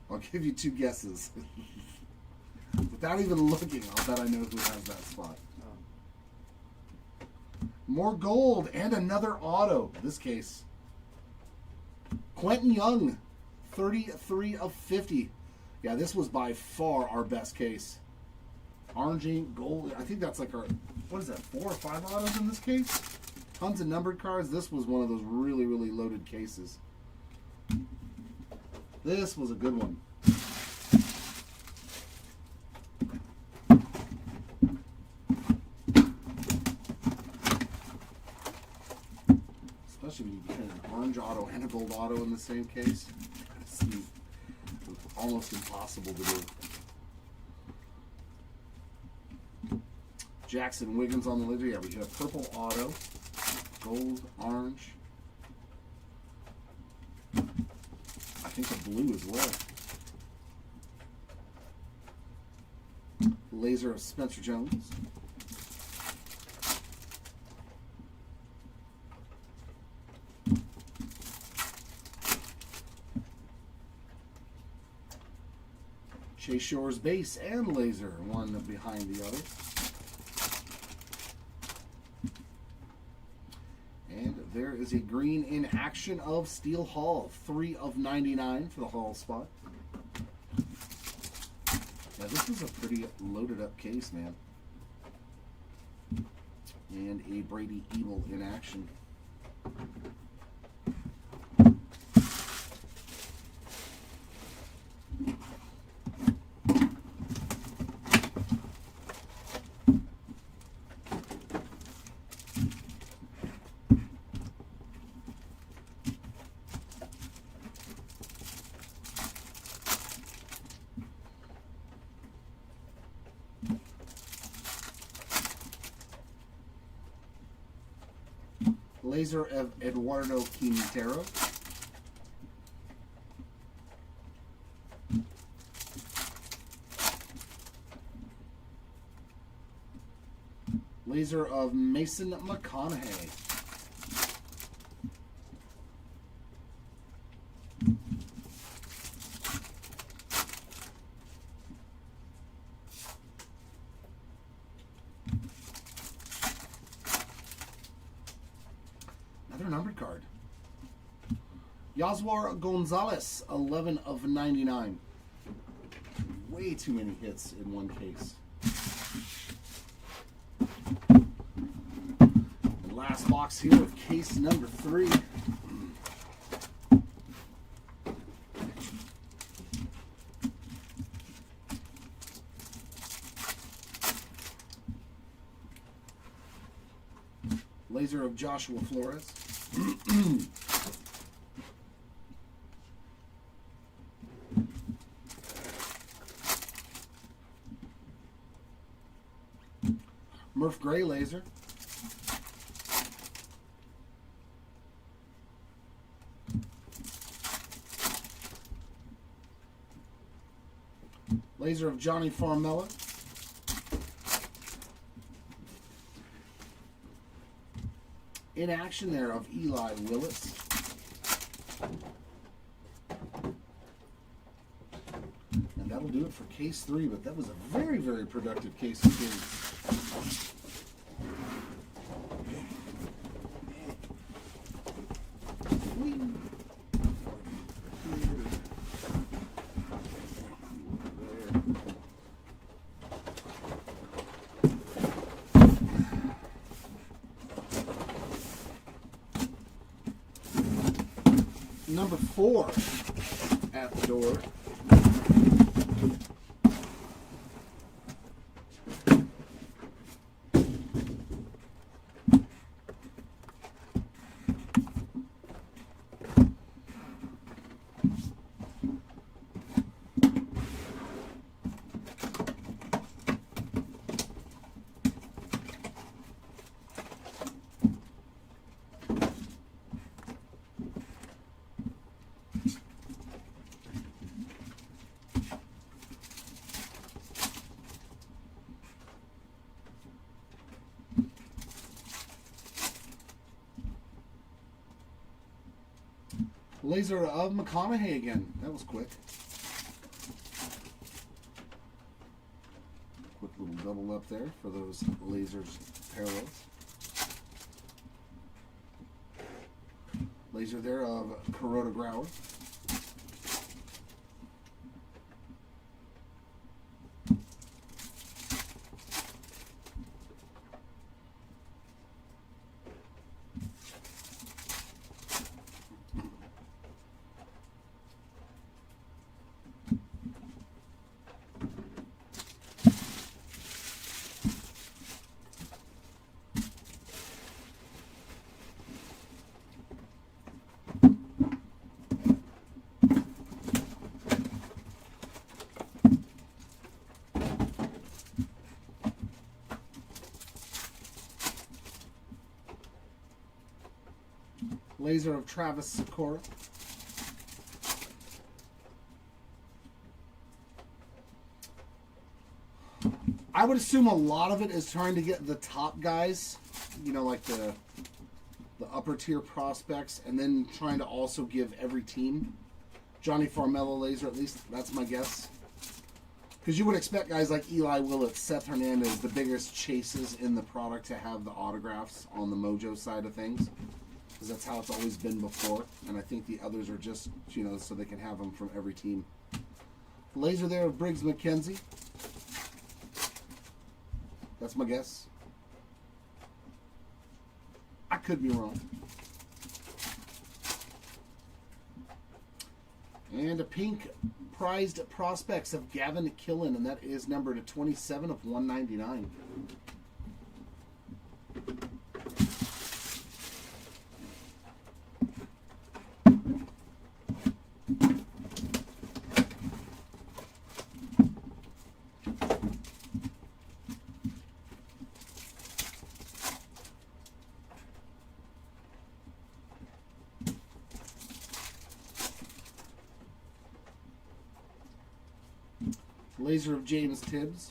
I'll give you 2 guesses. Without even looking, I'll bet I know who has that spot. More gold and another auto. This case. Quentin Young, 33 of 50. Yeah, this was by far our best case. Orange ink, gold. I think that's like our, what is that, 4 or 5 autos in this case? Tons of numbered cards. This was one of those really, really loaded cases. This was a good one. Especially when you get an orange auto and a gold auto in the same case. It's almost impossible to do. Jackson Wiggins on the lid. Yeah, we have purple auto, gold, orange. I think the blue as well. Laser of Spencer Jones. Chase Shore's base and laser, one behind the other. And there is a green in action of Steel Hall, 3 of 99 for the Hall spot. Now this is a pretty loaded up case, man. And a Brady Ebel in action. Laser of Eduardo Quintero. Laser of Mason McConaughey. Another numbered card. Yaswar Gonzalez, 11 of 99. Way too many hits in one case. And last box here with case number 3. Laser of Joshua Flores. Murph Gray laser. Laser of Johnny Farmella. In action there of Eli Willis. And that'll do it for case 3, but that was a very, very productive case of games. Number 4 at the door. Laser of McConaughey again. That was quick. Quick little double up there for those lasers parallels. Laser there of Kuroda Grauer. Laser of Travis Sikora. I would assume a lot of it is trying to get the top guys, you know, like the upper tier prospects, and then trying to also give every team Johnny Farmelo laser, at least that's my guess. Because you would expect guys like Eli Willett, Seth Hernandez, the biggest chases in the product, to have the autographs on the Mojo side of things. Because that's how it's always been before. And I think the others are just, you know, so they can have them from every team. Laser there of Briggs McKenzie. That's my guess. I could be wrong. And a pink prized prospects of Gavin Killen, and that is numbered to 27 of 199. Laser of James Tibbs.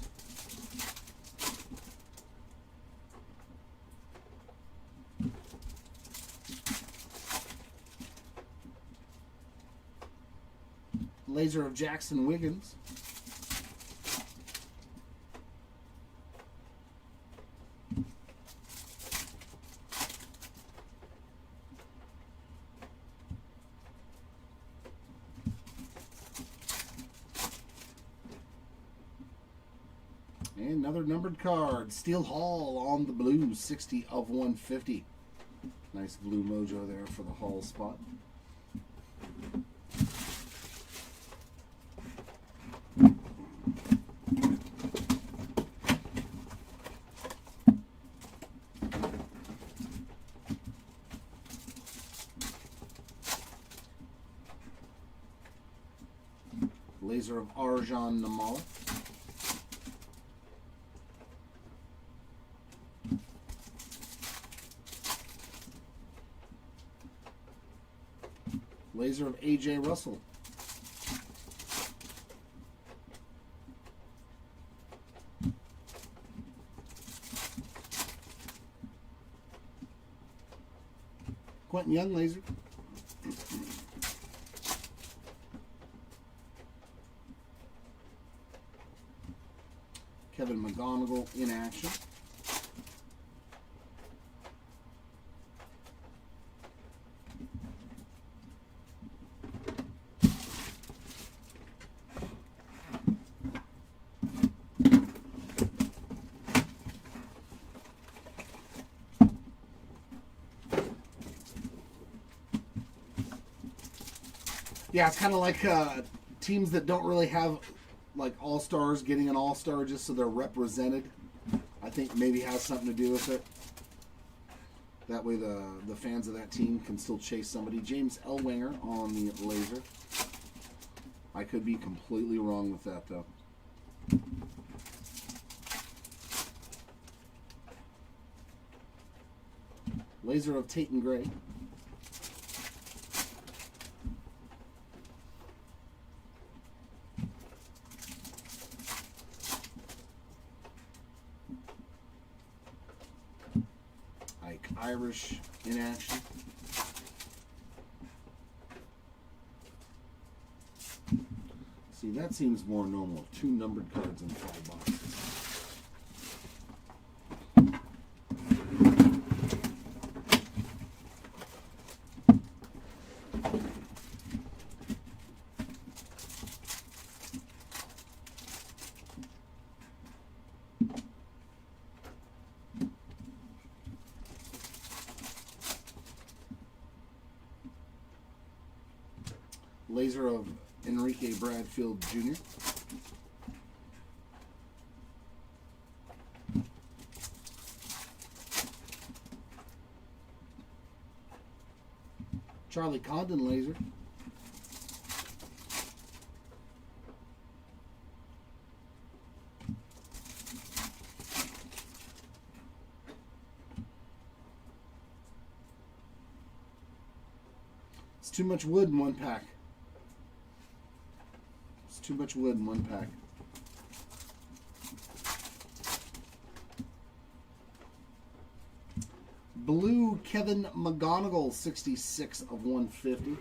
Laser of Jackson Wiggins. And another numbered card. Steel Hall on the blue, 60 of 150. Nice blue mojo there for the Hall spot. Laser of Arjan Namal. Laser of A.J. Russell. Quentin Young laser. Kevin McGonigal in action. Yeah, it's kind of like teams that don't really have like all-stars getting an all-star just so they're represented. I think maybe has something to do with it. That way the fans of that team can still chase somebody. James Ellwanger on the laser. I could be completely wrong with that, though. Laser of Tatum Gray. Irish in action. See, that seems more normal. 2 numbered cards in 5 boxes. Laser of Enrique Bradfield Jr. Charlie Condon laser. It's too much wood in one pack. It's too much wood in one pack. Blue Kevin McGonigal, 66 of 150.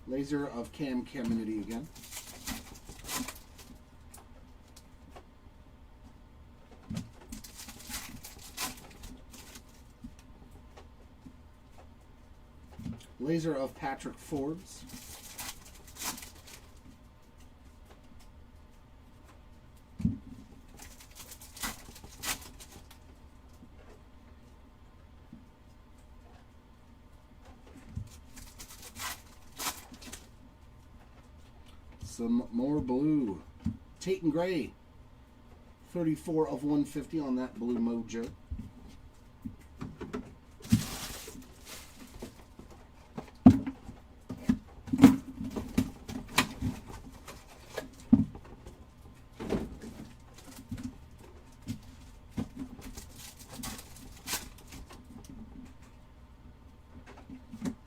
Laser of Cam Caminiti again. Laser of Patrick Forbes. Some more blue. Tate & Gray. 34 of 150 on that blue mojo.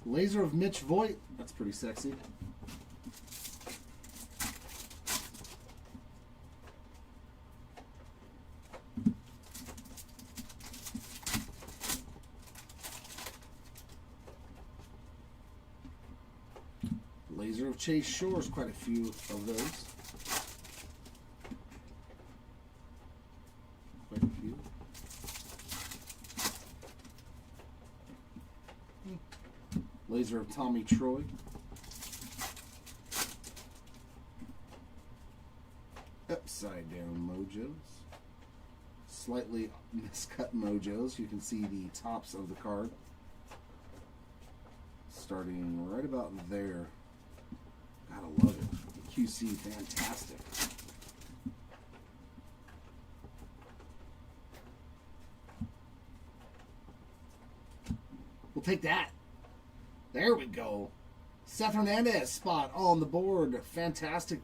Laser of Mitch Voigt. That's pretty sexy. Laser of Chase Shores, quite a few of those. Quite a few. Laser of Tommy Troy. Upside down mojos. Slightly miscut mojos. You can see the tops of the card. Starting right about there. Gotta love it. QC, fantastic. We'll take that. There we go. Seth Hernandez spot on the board. Fantastic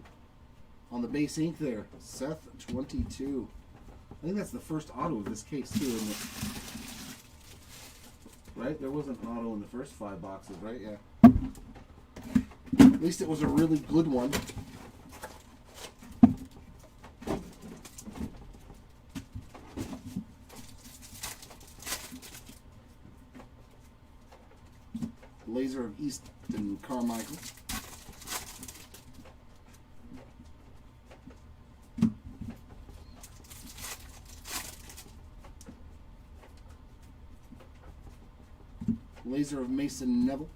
on the base ink there. Seth 22. I think that's the first auto of this case too, isn't it? Right? There was an auto in the first 5 boxes, right? Yeah. At least it was a really good one. Laser of Easton Carmichael. Laser of Mason Neville.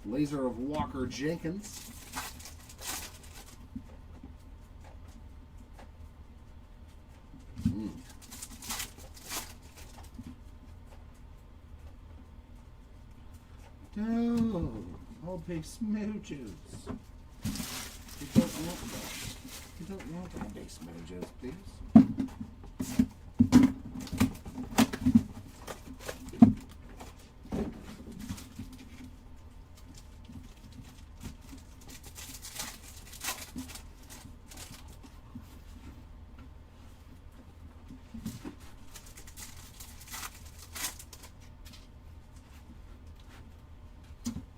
Laser of Walker Jenkins. No, all base mojos. You don't want that. You don't want all base mojos, please.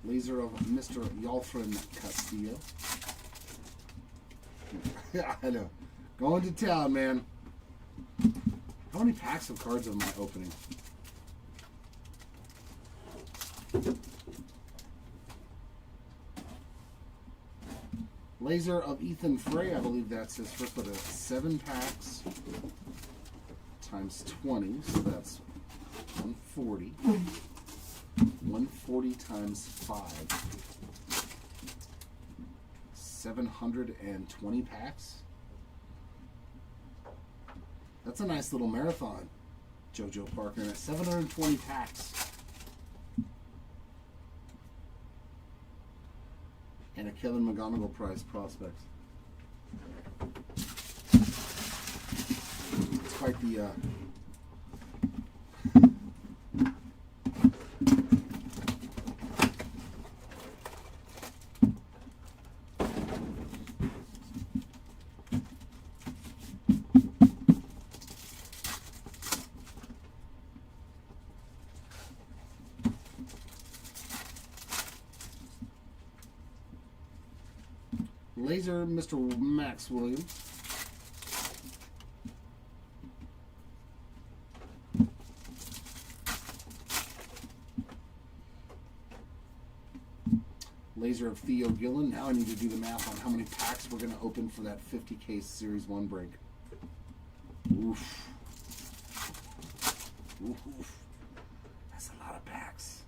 Laser of Mr. Yalfrin Castillo. I know. Going to town, man. How many packs of cards am I opening? Laser of Ethan Frey. I believe that's his first, but 7 packs times 20. So that's 140. 140 times 5. 720 packs. That's a nice little marathon. JoJo Parker at 720 packs. And a Kevin McGonigal Prize Prospects. It's quite the Laser Mr. Max Williams. Laser of Theo Gillen. Now I need to do the math on how many packs we're going to open for that 50 case Series 1 break. Oof. Oof. That's a lot of packs.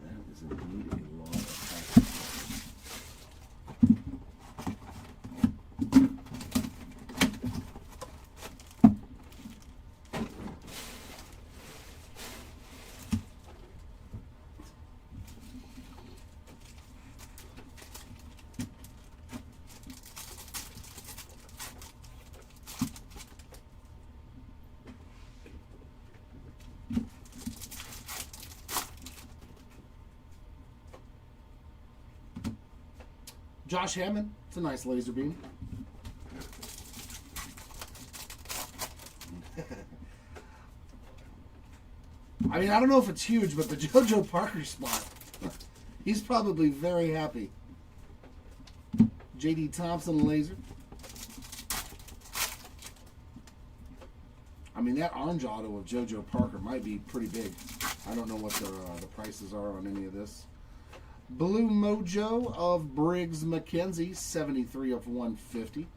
That is indeed a lot of packs. Josh Hammond. It's a nice laser beam. I mean, I don't know if it's huge, but the JoJo Parker spot, he's probably very happy. J.D. Thompson laser. I mean, that orange auto of JoJo Parker might be pretty big. I don't know what the prices are on any of this. Blue Mojo of Briggs McKenzie, 73 of 150.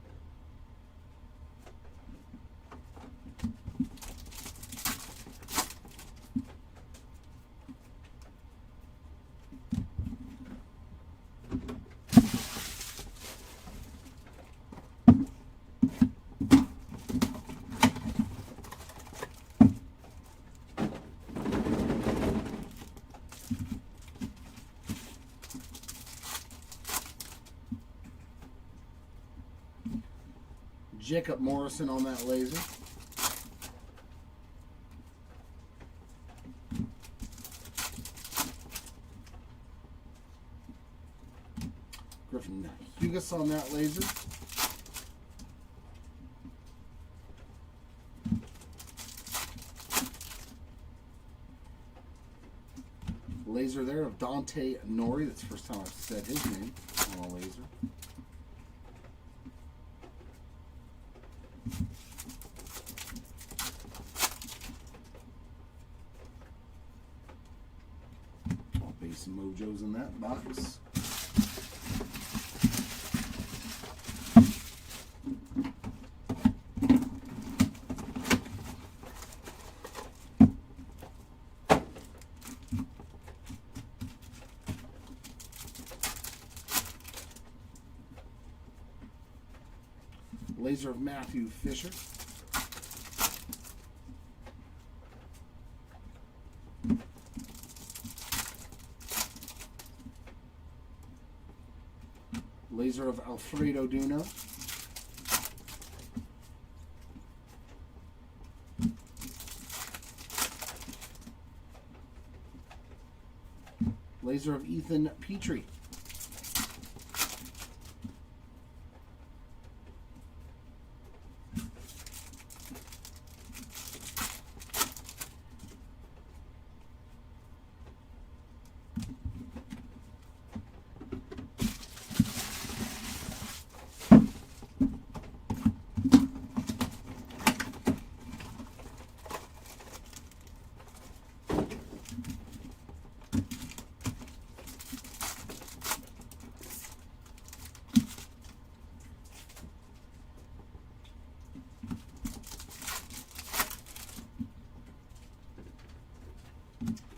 Jacob Morrison on that laser. Griffin Hughes on that laser. Laser there of Dante Nori. That's the first time I've said his name on a laser. Base Mojos in that box. Laser of Matthew Fisher. Laser of Alfredo Duno. Laser of Ethan Petrie.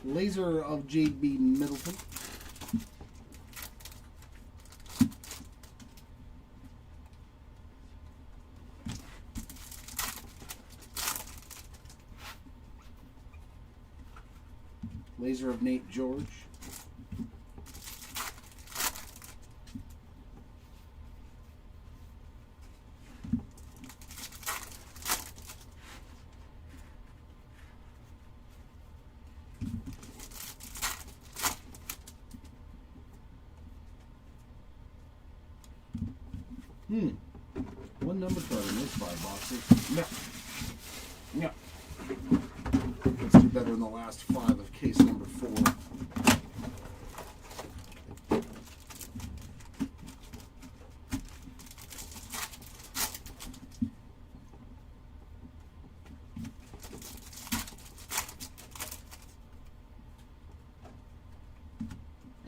Laser of J.B. Middleton. Laser of Nate George. One number card in this 5 boxes. No. No. Let's do better in the last 5 of case number 4.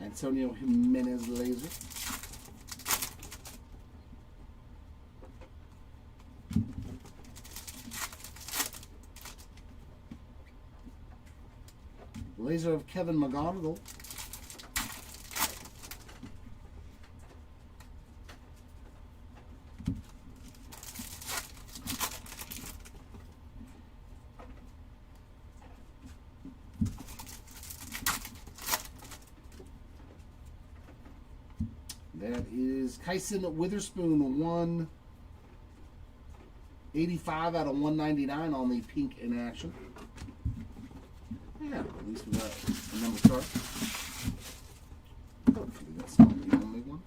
Antonio Jimenez laser. Laser of Kevin McGonigal. That is Kyson Witherspoon, 185 out of 199 on the pink in action. Yeah, at least we got a number card. Hopefully that's not the only one.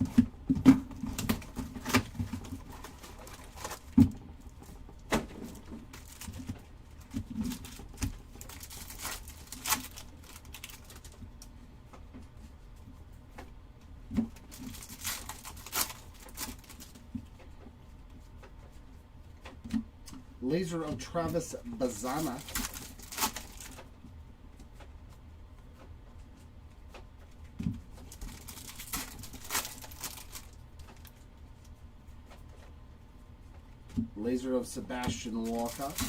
Laser of Travis Bazana. Laser of Sebastian Walcott.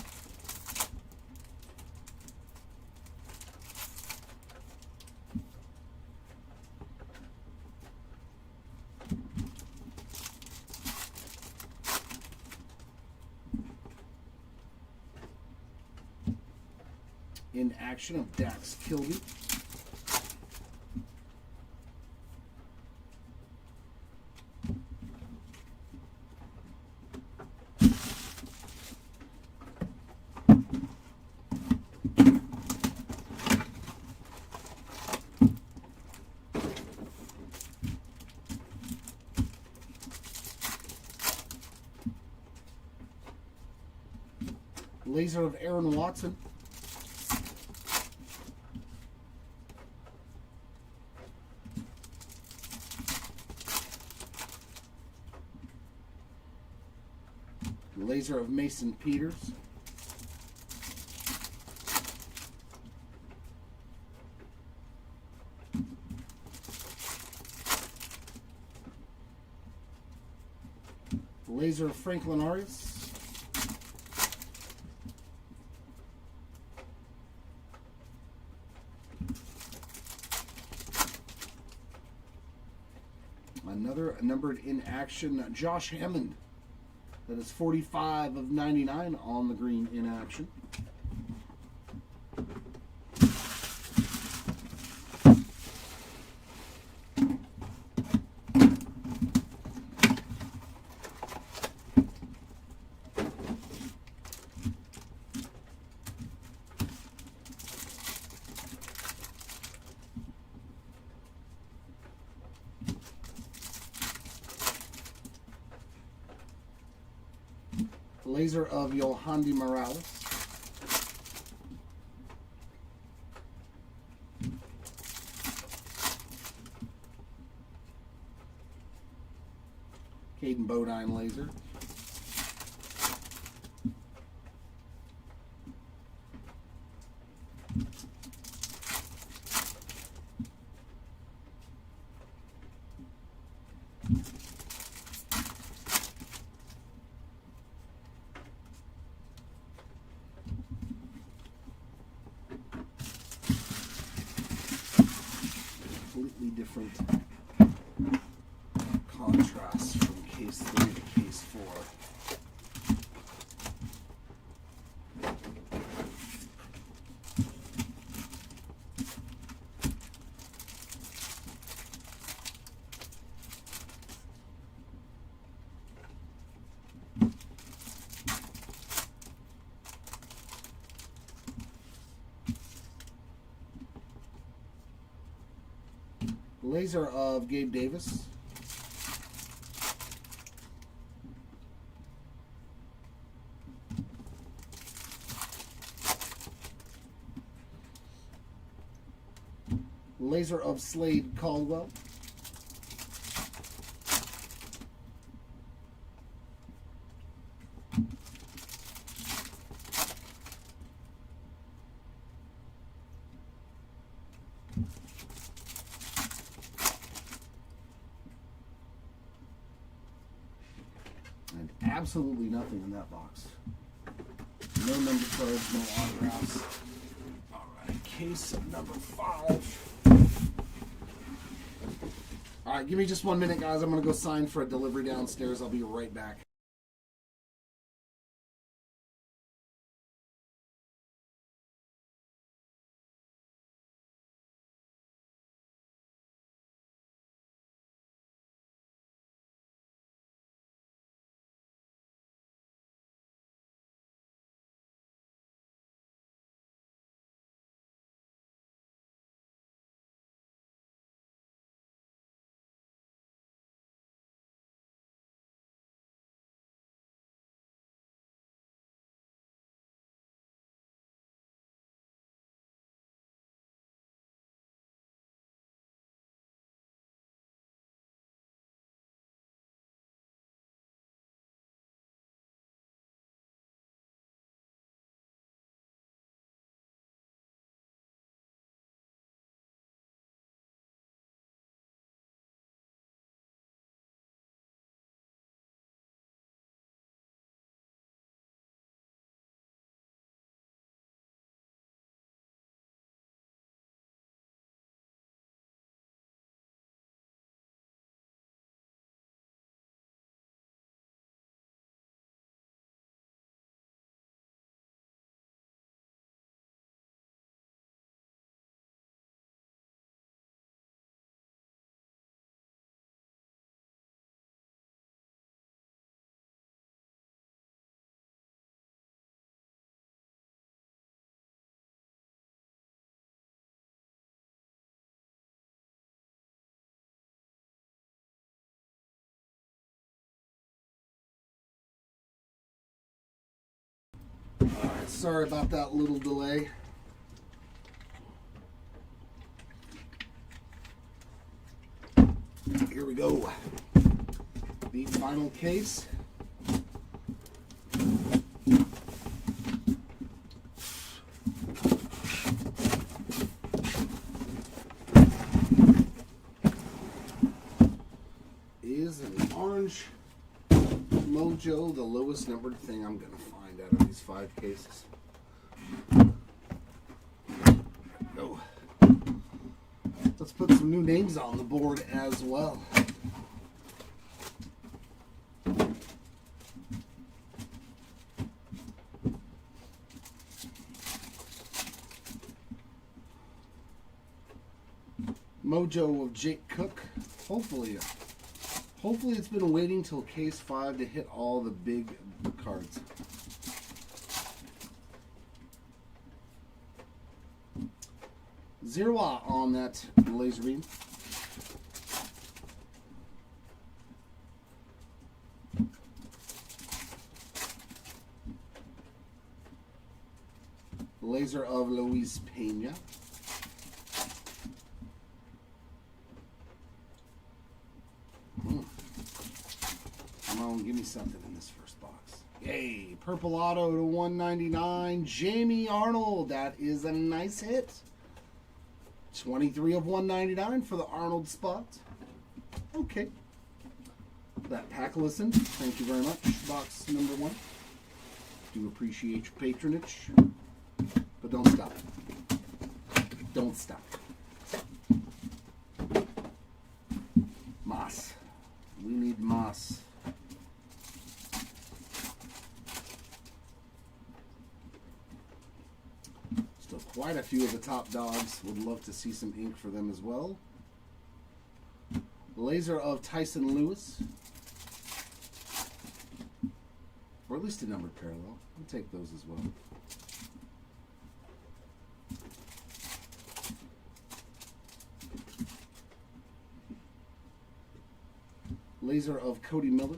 In action of Dax Kilby. Laser of Aaron Watson. Laser of Mason Peters. Laser of Franklin Arias. Another numbered in action, Josh Hammond. That is 45 of 99 on the green in action. Laser of Yohandy Morales. Caden Bodine laser. Completely different contrast from case 3 to case 4. Laser of Gabe Davis. Laser of Slade Caldwell. And absolutely nothing in that box. No number cards, no autographs. Alright, case number 5. Alright, give me just 1 minute, guys. I'm going to go sign for a delivery downstairs. I'll be right back. Alright, sorry about that little delay. Here we go. The final case. Is an orange Mojo, the lowest numbered thing I'm going to find out of these 5 cases. Go. Let's put some new names on the board as well. Mojo of Jake Cook. Hopefully it's been waiting till case 5 to hit all the big cards. Zero on that laser beam. Laser of Luis Pena. Come on, give me something in this first box. Yay! Purple auto to 199. Jamie Arnold. That is a nice hit. 23 of 199 for the Arnold spot. Okay. That pack listen. Thank you very much. Box number 1. Do appreciate your patronage. But don't stop. Don't stop. Moss. We need moss. Still quite a few of the top dogs. Would love to see some ink for them as well. Laser of Tyson Lewis. Or at least a numbered parallel. We'll take those as well. Laser of Cody Miller.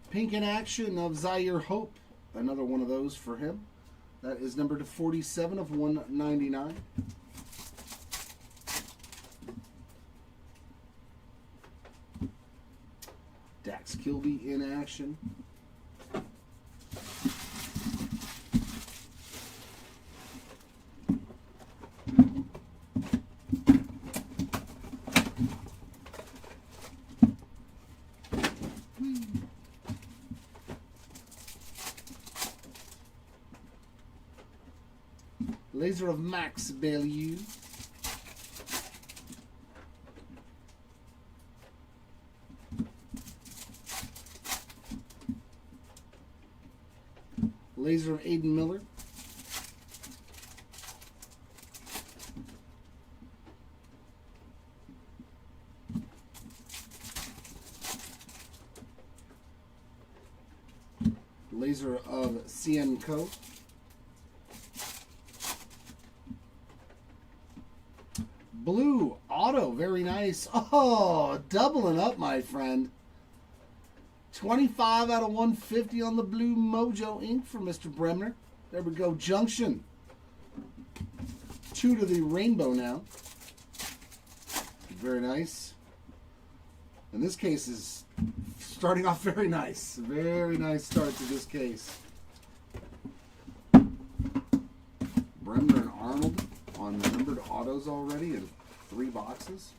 Pink in Action of Zaire Hope. Another one of those for him. That is numbered to 47 of 199. Dax Kilby in action. Laser of Max Bellew. Laser of Aiden Miller. Laser of CN Co. Blue auto, very nice. Oh, doubling up, my friend. 25 out of 150 on the Blue Mojo ink for Mr. Bremner. There we go. Junction. 2 to the rainbow now. Very nice. And this case is starting off very nice. Very nice start to this case. Bremner and Arnold on numbered autos already in 3 boxes.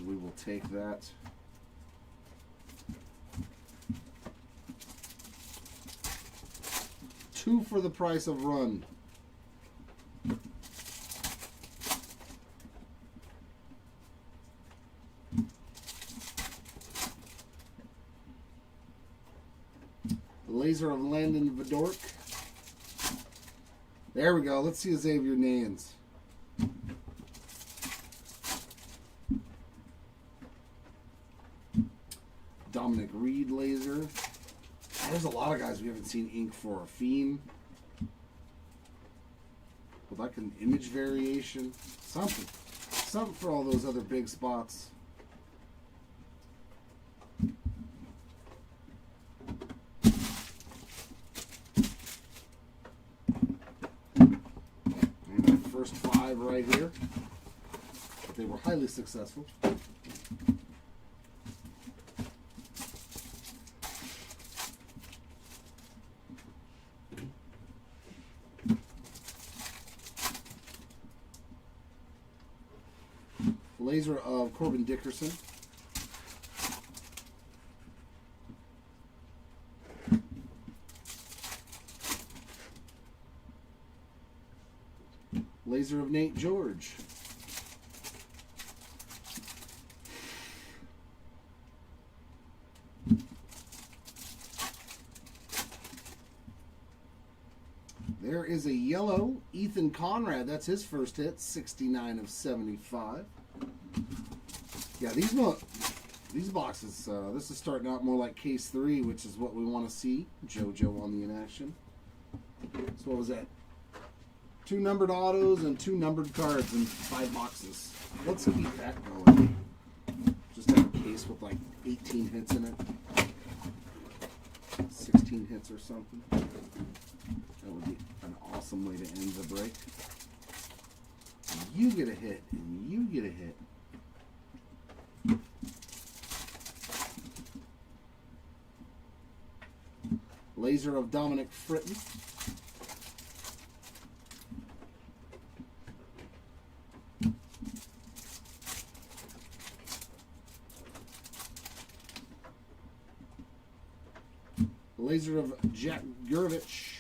We will take that. Two for the price of run. Laser of Landon Vidork. There we go. Let's see Xavier Nans. Dominic Reed laser. There's a lot of guys we haven't seen ink for. Fiend. With like an image variation. Something. Something for all those other big spots. And the first 5 right here. But they were highly successful. Laser of Corbin Dickerson. Laser of Nate George. There is a yellow Ethan Conrad. That's his first hit. 69 of 75. Yeah, these boxes, this is starting out more like case 3, which is what we want to see. JoJo on the in action. So what was that? 2 numbered autos and 2 numbered cards in 5 boxes. Let's keep that going. Just have a case with like 18 hits in it. 16 hits or something. That would be an awesome way to end the break. You get a hit, and you get a hit. Laser of Dominic Fritton. Laser of Jack Gurevich.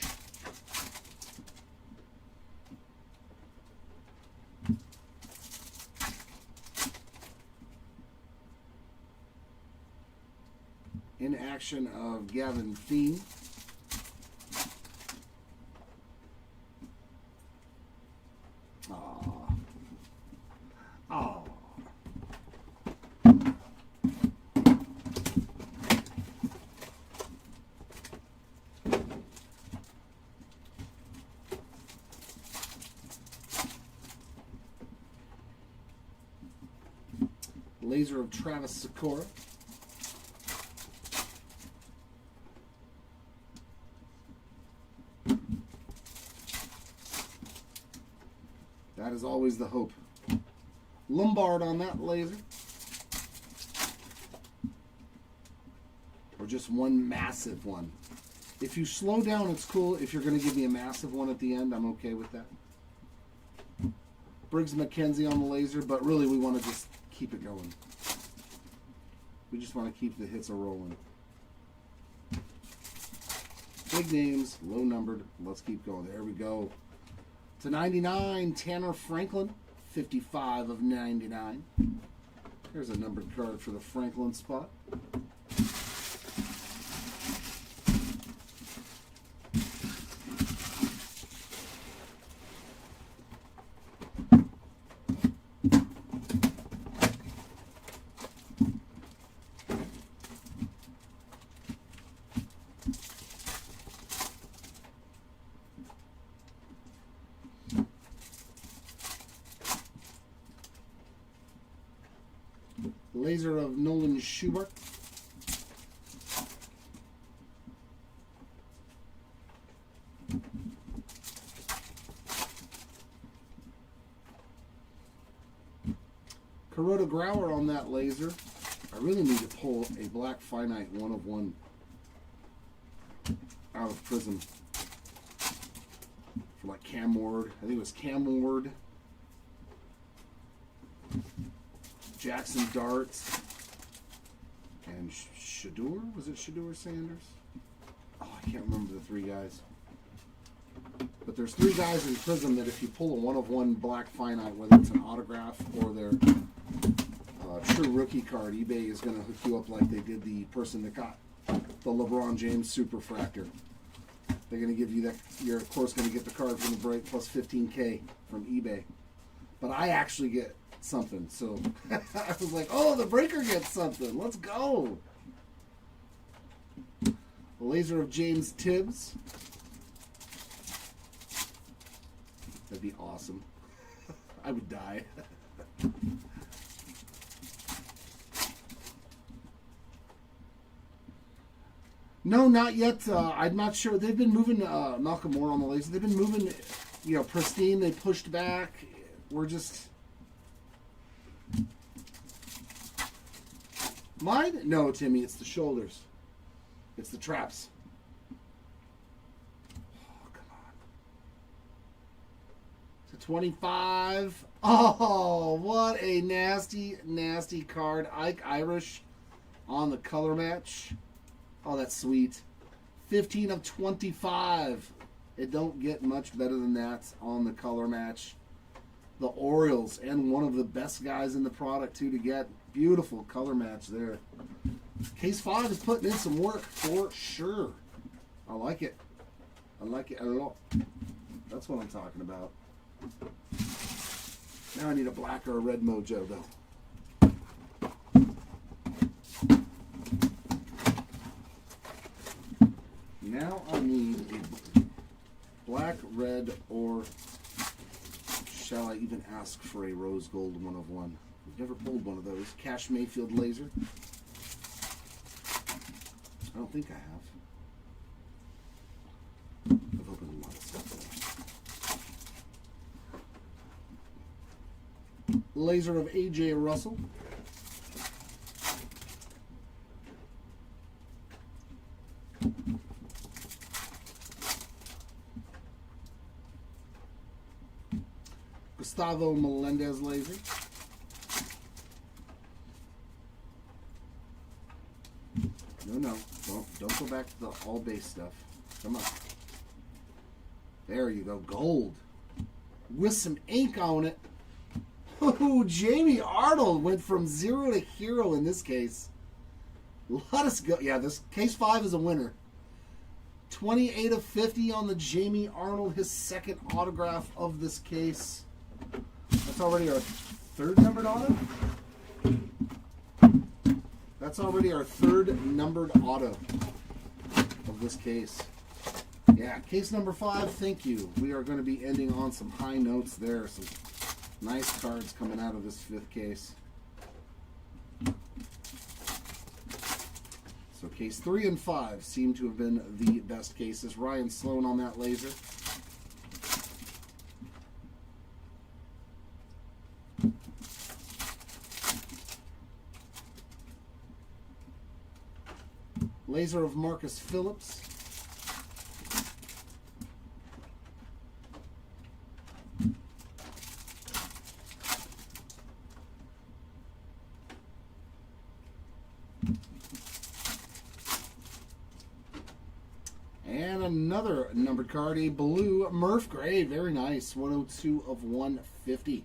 In action of Gavin Thiem. Laser of Travis Sakura. That is always the hope. Lombard on that laser. Or just one massive one. If you slow down, it's cool. If you're going to give me a massive one at the end, I'm okay with that. Briggs McKenzie on the laser, but really we want to just keep it going. We just want to keep the hits a-rolling. Big names, low numbered. Let's keep going. There we go. To 99, Tanner Franklin, 55 of 99. Here's a numbered card for the Franklin spot. Laser of Nolan Schubert. Kuroda Grauer on that laser. I really need to pull a black finite 1 of 1 out of Prism. For like Cam Ward. I think it was Cam Ward. Jackson Darts. And Shador? Was it Shador Sanders? Oh, I can't remember the 3 guys. But there's 3 guys in Prism that if you pull a 1 of 1 black finite, whether it's an autograph or their true rookie card, eBay is going to hook you up like they did the person that got the LeBron James Superfractor. They're going to give you that. You're of course going to get the card from the break plus 15K from eBay. But I actually get something, so I was like, oh, the breaker gets something. Let's go. The laser of James Tibbs. That'd be awesome. I would die. No, not yet. I'm not sure. They've been moving Malcolm Moore on the laser. They've been moving, Pristine. They pushed back. We're just... Mine? No, Timmy, it's the shoulders. It's the traps. Oh, come on. To 25. Oh, what a nasty, nasty card. Ike Irish on the color match. Oh, that's sweet. 15 of 25. It don't get much better than that on the color match. The Orioles, and one of the best guys in the product, too, to get. Beautiful color match there. Case 5 is putting in some work for sure. I like it. I like it a lot. That's what I'm talking about. Now I need a black or a red mojo, though. Now I need a black, red, or shall I even ask for a rose gold 1 of 1? We've never pulled one of those. Cash Mayfield laser. I don't think I have. I've opened a lot of stuff there. Laser of AJ Russell. Gustavo Melendez laser. No. Don't go back to the all base stuff. Come on. There you go. Gold. With some ink on it. Oh, Jamie Arnold went from 0 to hero in this case. Let us go. Yeah, this case 5 is a winner. 28 of 50 on the Jamie Arnold, his second autograph of this case. That's already our 3rd numbered auto. That's already our 3rd numbered auto of this case. Yeah, case number 5, thank you. We are going to be ending on some high notes there. Some nice cards coming out of this 5th case. Case 3 and 5 seem to have been the best cases. Ryan Sloan on that laser. Laser of Marcus Phillips. And another numbered card, a blue Murph Gray. Very nice. 102 of 150.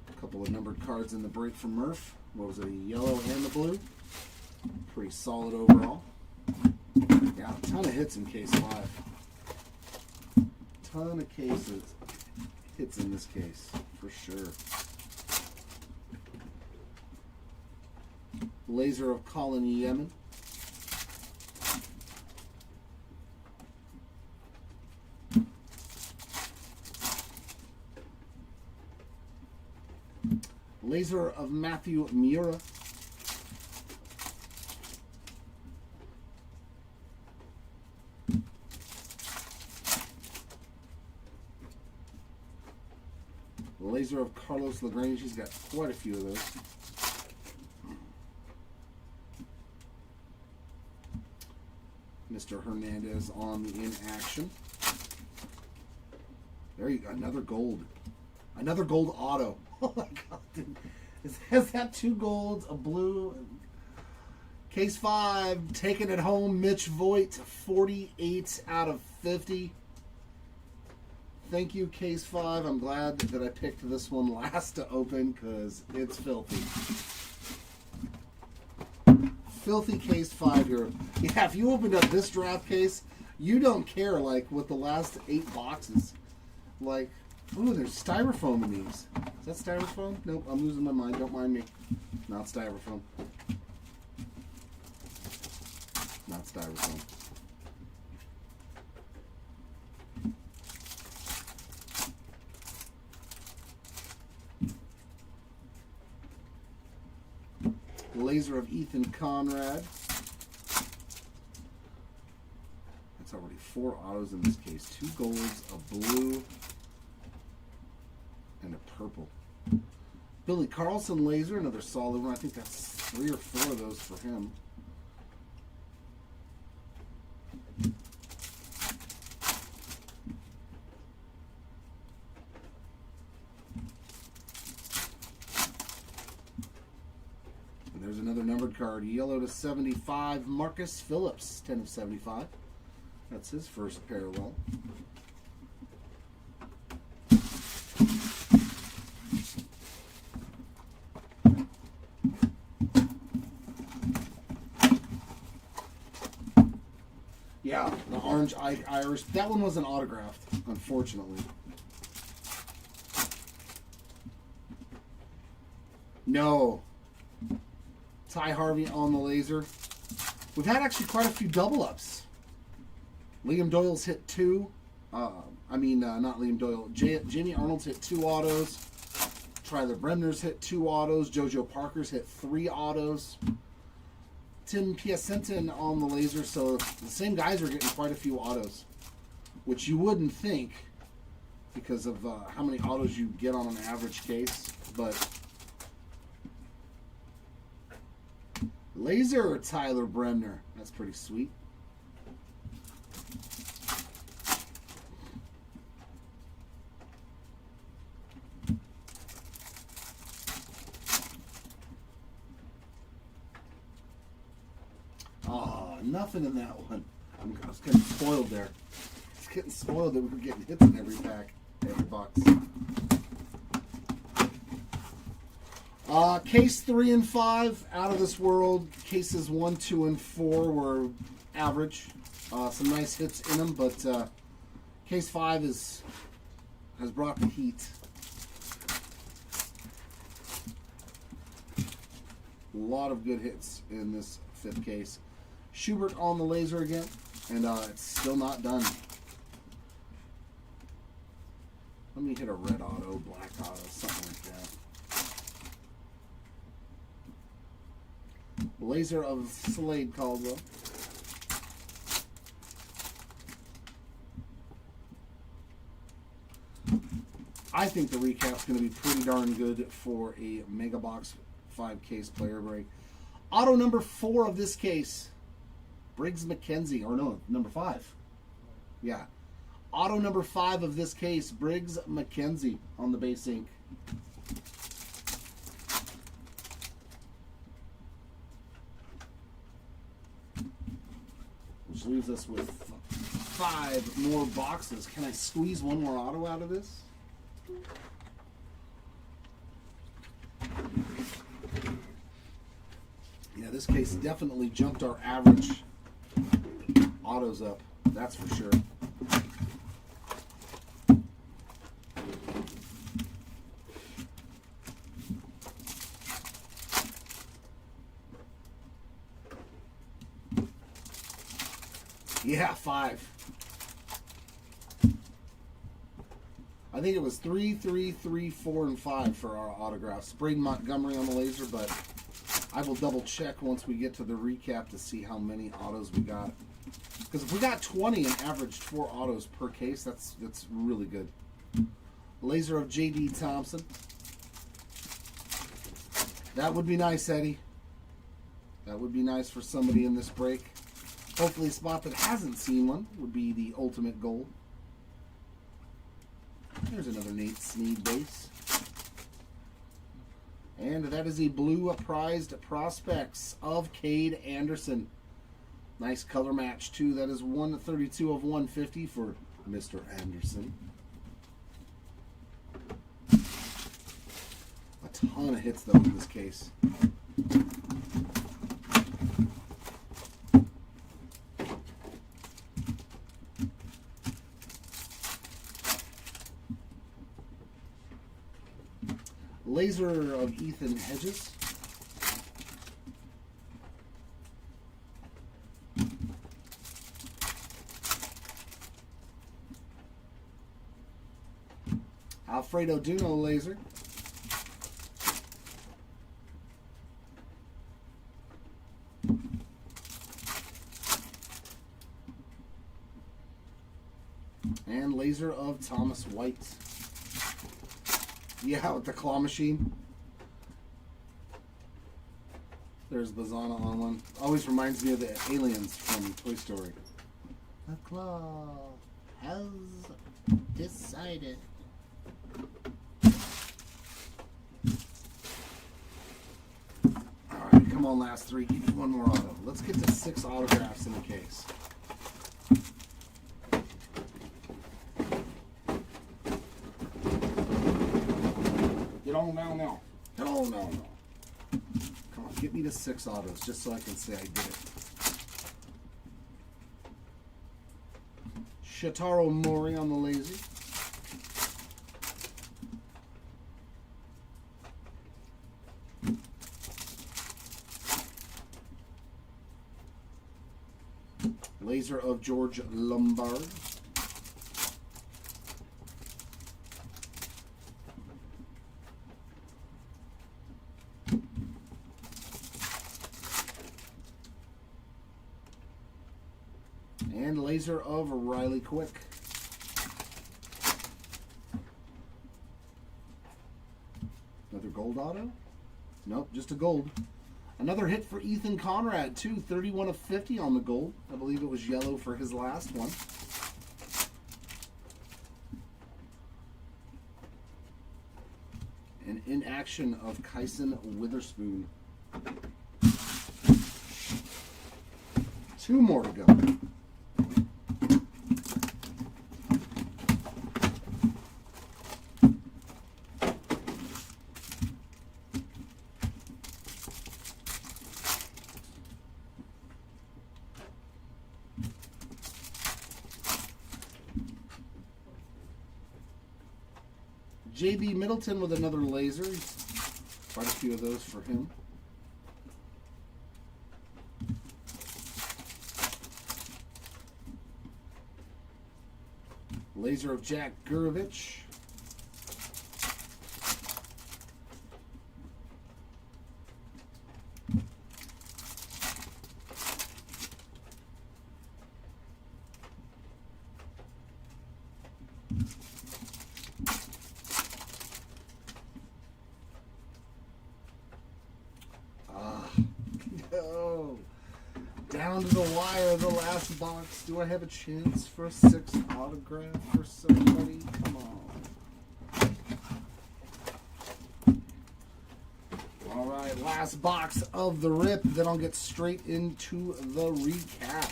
A couple of numbered cards in the break from Murph. What was it, a yellow and the blue? Pretty solid overall. Yeah, a ton of hits in case 5. Ton of hits in this case, for sure. Laser of Colin Yemen. Laser of Matthew Miura. Laser of Carlos Lagrange. He's got quite a few of those. Mr. Hernandez on the in action. There you go. Another gold. Another gold auto. Oh my god. Has that 2 golds, a blue? Case 5, taking it home. Mitch Voigt, 48 out of 50. Thank you, Case 5. I'm glad that I picked this one last to open because it's filthy. Filthy Case 5 here. Yeah, if you opened up this draft case, you don't care, like, with the last 8 boxes. Like, ooh, there's styrofoam in these. Is that styrofoam? Nope, I'm losing my mind. Don't mind me. Not styrofoam. Not styrofoam. Laser of Ethan Conrad. That's already 4 autos in this case. 2 golds, a blue, and a purple. Billy Carlson laser, another solid one. I think that's 3 or 4 of those for him. And there's another numbered card. Yellow to 75, Marcus Phillips, 10 of 75. That's his first parallel. Yeah, the orange Irish. That one wasn't autographed, unfortunately. No. Ty Harvey on the laser. We've had actually quite a few double-ups. Liam Doyle's hit 2. Not Liam Doyle. Jamie Arnold's hit 2 autos. Tyler Bremner's hit 2 autos. JoJo Parker's hit 3 autos. Tim Piacentin on the laser. So the same guys are getting quite a few autos, which you wouldn't think because of how many autos you get on an average case. But laser Tyler Bremner. That's pretty sweet. Nothing in that one. I was getting spoiled there. I was getting spoiled that we were getting hits in every pack, every box. Case 3 and 5, out of this world. Cases 1, 2, and 4 were average. Some nice hits in them, but case 5 has brought the heat. A lot of good hits in this 5th case. Schubert on the laser again, and it's still not done. Let me hit a red auto, black auto, something like Laser of Slade Caldwell. I think the recap's going to be pretty darn good for a MEGABOX 5-case player break. Auto number 4 of this case, Briggs McKenzie. Or no, number 5. Yeah. Auto number 5 of this case, Briggs McKenzie on the base ink. Which leaves us with 5 more boxes. Can I squeeze one more auto out of this? Yeah, this case definitely jumped our average autos up. That's for sure. Yeah, 5. I think it was 3, 3, 3, 4, and 5 for our autographs. Braden Montgomery on the laser, but I will double check once we get to the recap to see how many autos we got. Because if we got 20 and averaged 4 autos per case, that's really good. Laser of J.D. Thompson. That would be nice, Eddie. That would be nice for somebody in this break. Hopefully a spot that hasn't seen one would be the ultimate goal. There's another Nate Snead base. And that is a blue prized prospects of Cade Anderson. Nice color match too. That is 132 of 150 for Mr. Anderson. A ton of hits though in this case. Laser of Ethan Hedges. Alfredo Duno laser. And laser of Thomas White. Yeah, with the claw machine. There's Bazana on one. Always reminds me of the aliens from Toy Story. The claw has decided. Alright, come on, last 3. Give me one more auto. Let's get to 6 autographs in the case. Get on now. Get on now. Come on, get me to 6 autos just so I can say I did it. Shotaro Mori on the lazy. Laser of George Lombard. And laser of Riley Quick. Another gold auto? Nope, just a gold. Another hit for Ethan Conrad, too. 31 of 50 on the gold. I believe it was yellow for his last one. And in action of Kyson Witherspoon. 2 more to go. JB Middleton with another laser. Quite a few of those for him. Laser of Jack Gurovich. Down to the wire, the last box. Do I have a chance for a 6th autograph for somebody? Come on. All right, last box of the rip. Then I'll get straight into the recap.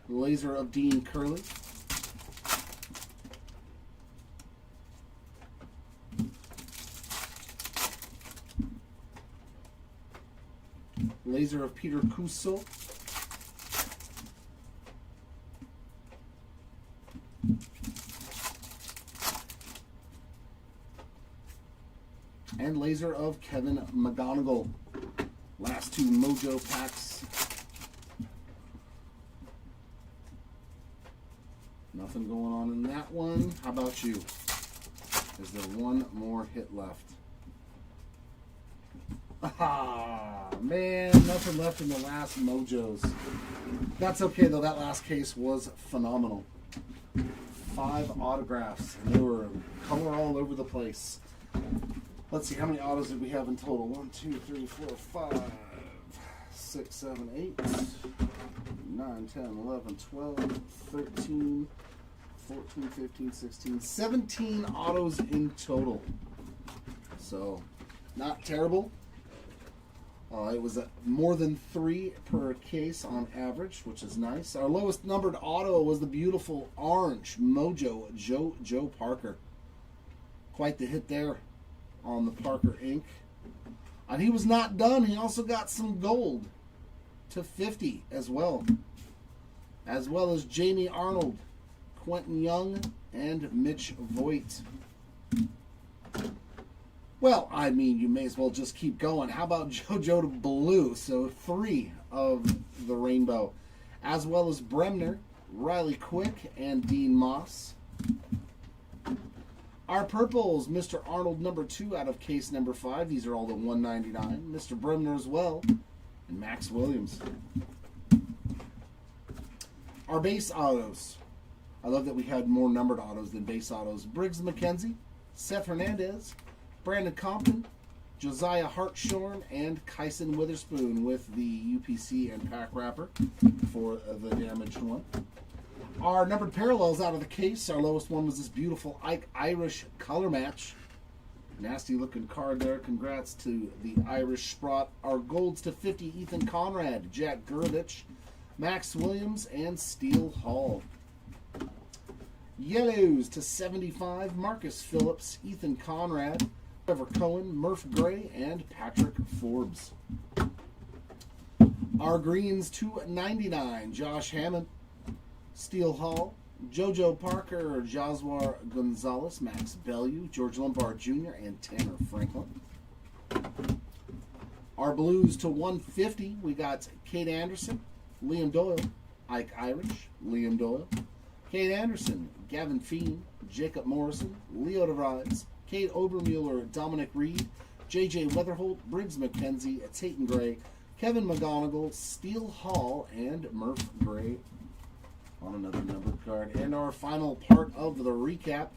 Laser of Dean Curley. Laser of Peter Kuso. And laser of Kevin McGonigal. Last 2 Mojo packs. Nothing going on in that one. How about you? Is there one more hit left? Ah, man, nothing left in the last Mojos. That's okay, though. That last case was phenomenal. 5 autographs. And they were color all over the place. Let's see, how many autos did we have in total? 1, 2, 3, 4, 5, 6, 7, 8, 9, 10, 11, 12, 13, 14, 15, 16, 17 autos in total. So, not terrible. It was more than 3 per case on average, which is nice. Our lowest numbered auto was the beautiful orange Mojo Joe Parker. Quite the hit there on the Parker ink. And he was not done. He also got some gold to 50 as well. As well as Jamie Arnold, Quentin Young, and Mitch Voigt. Well, I mean, you may as well just keep going. How about JoJo to Blue? So 3 of the rainbow. As well as Bremner, Riley Quick, and Dean Moss. Our purples, Mr. Arnold number 2 out of case number 5. These are all the 199. Mr. Bremner as well. And Max Williams. Our base autos. I love that we had more numbered autos than base autos. Briggs McKenzie, Seth Hernandez, Brandon Compton, Josiah Hartshorn, and Kyson Witherspoon with the UPC and pack wrapper for the damaged one. Our numbered parallels out of the case, our lowest one was this beautiful Ike Irish color match. Nasty looking card there. Congrats to the Irish Sprott. Our golds to 50, Ethan Conrad, Jack Gurovich, Max Williams, and Steele Hall. Yellows to 75, Marcus Phillips, Ethan Conrad, Trevor Cohen, Murph Gray, and Patrick Forbes. Our greens to 99, Josh Hammond, Steele Hall, JoJo Parker, Joswar Gonzalez, Max Bellew, George Lombard Jr., and Tanner Franklin. Our blues to 150, we got Kate Anderson, Liam Doyle, Ike Irish, Liam Doyle, Kate Anderson, Gavin Feen, Jacob Morrison, Leo DeVries, Kate Obermueller, Dominic Reed, J.J. Weatherholt, Briggs McKenzie, Tatum Gray, Kevin McGonigal, Steele Hall, and Murph Gray on another numbered card. And our final part of the recap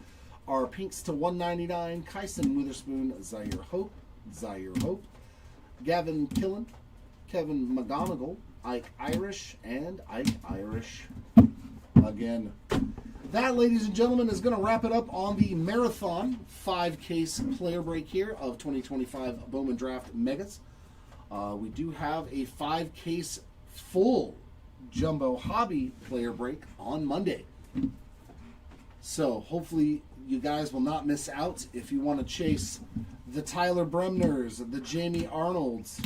are pinks to 199, Kyson Witherspoon, Zaire Hope, Gavin Killen, Kevin McGonigal, Ike Irish, and Ike Irish again. That, ladies and gentlemen, is going to wrap it up on the Marathon 5-case player break here of 2025 Bowman Draft Megas. We do have a 5-case full Jumbo Hobby player break on Monday. So hopefully you guys will not miss out if you want to chase the Tyler Bremners, the Jamie Arnolds,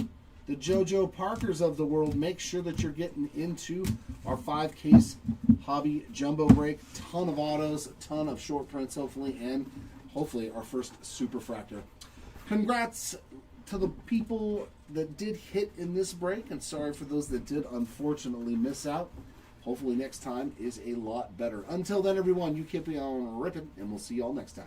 the JoJo Parkers of the world. Make sure that you're getting into our 5-case hobby jumbo break. Ton of autos, ton of short prints, hopefully, and hopefully our first Superfractor. Congrats to the people that did hit in this break, and sorry for those that did unfortunately miss out. Hopefully next time is a lot better. Until then, everyone, you keep on ripping, and we'll see you all next time.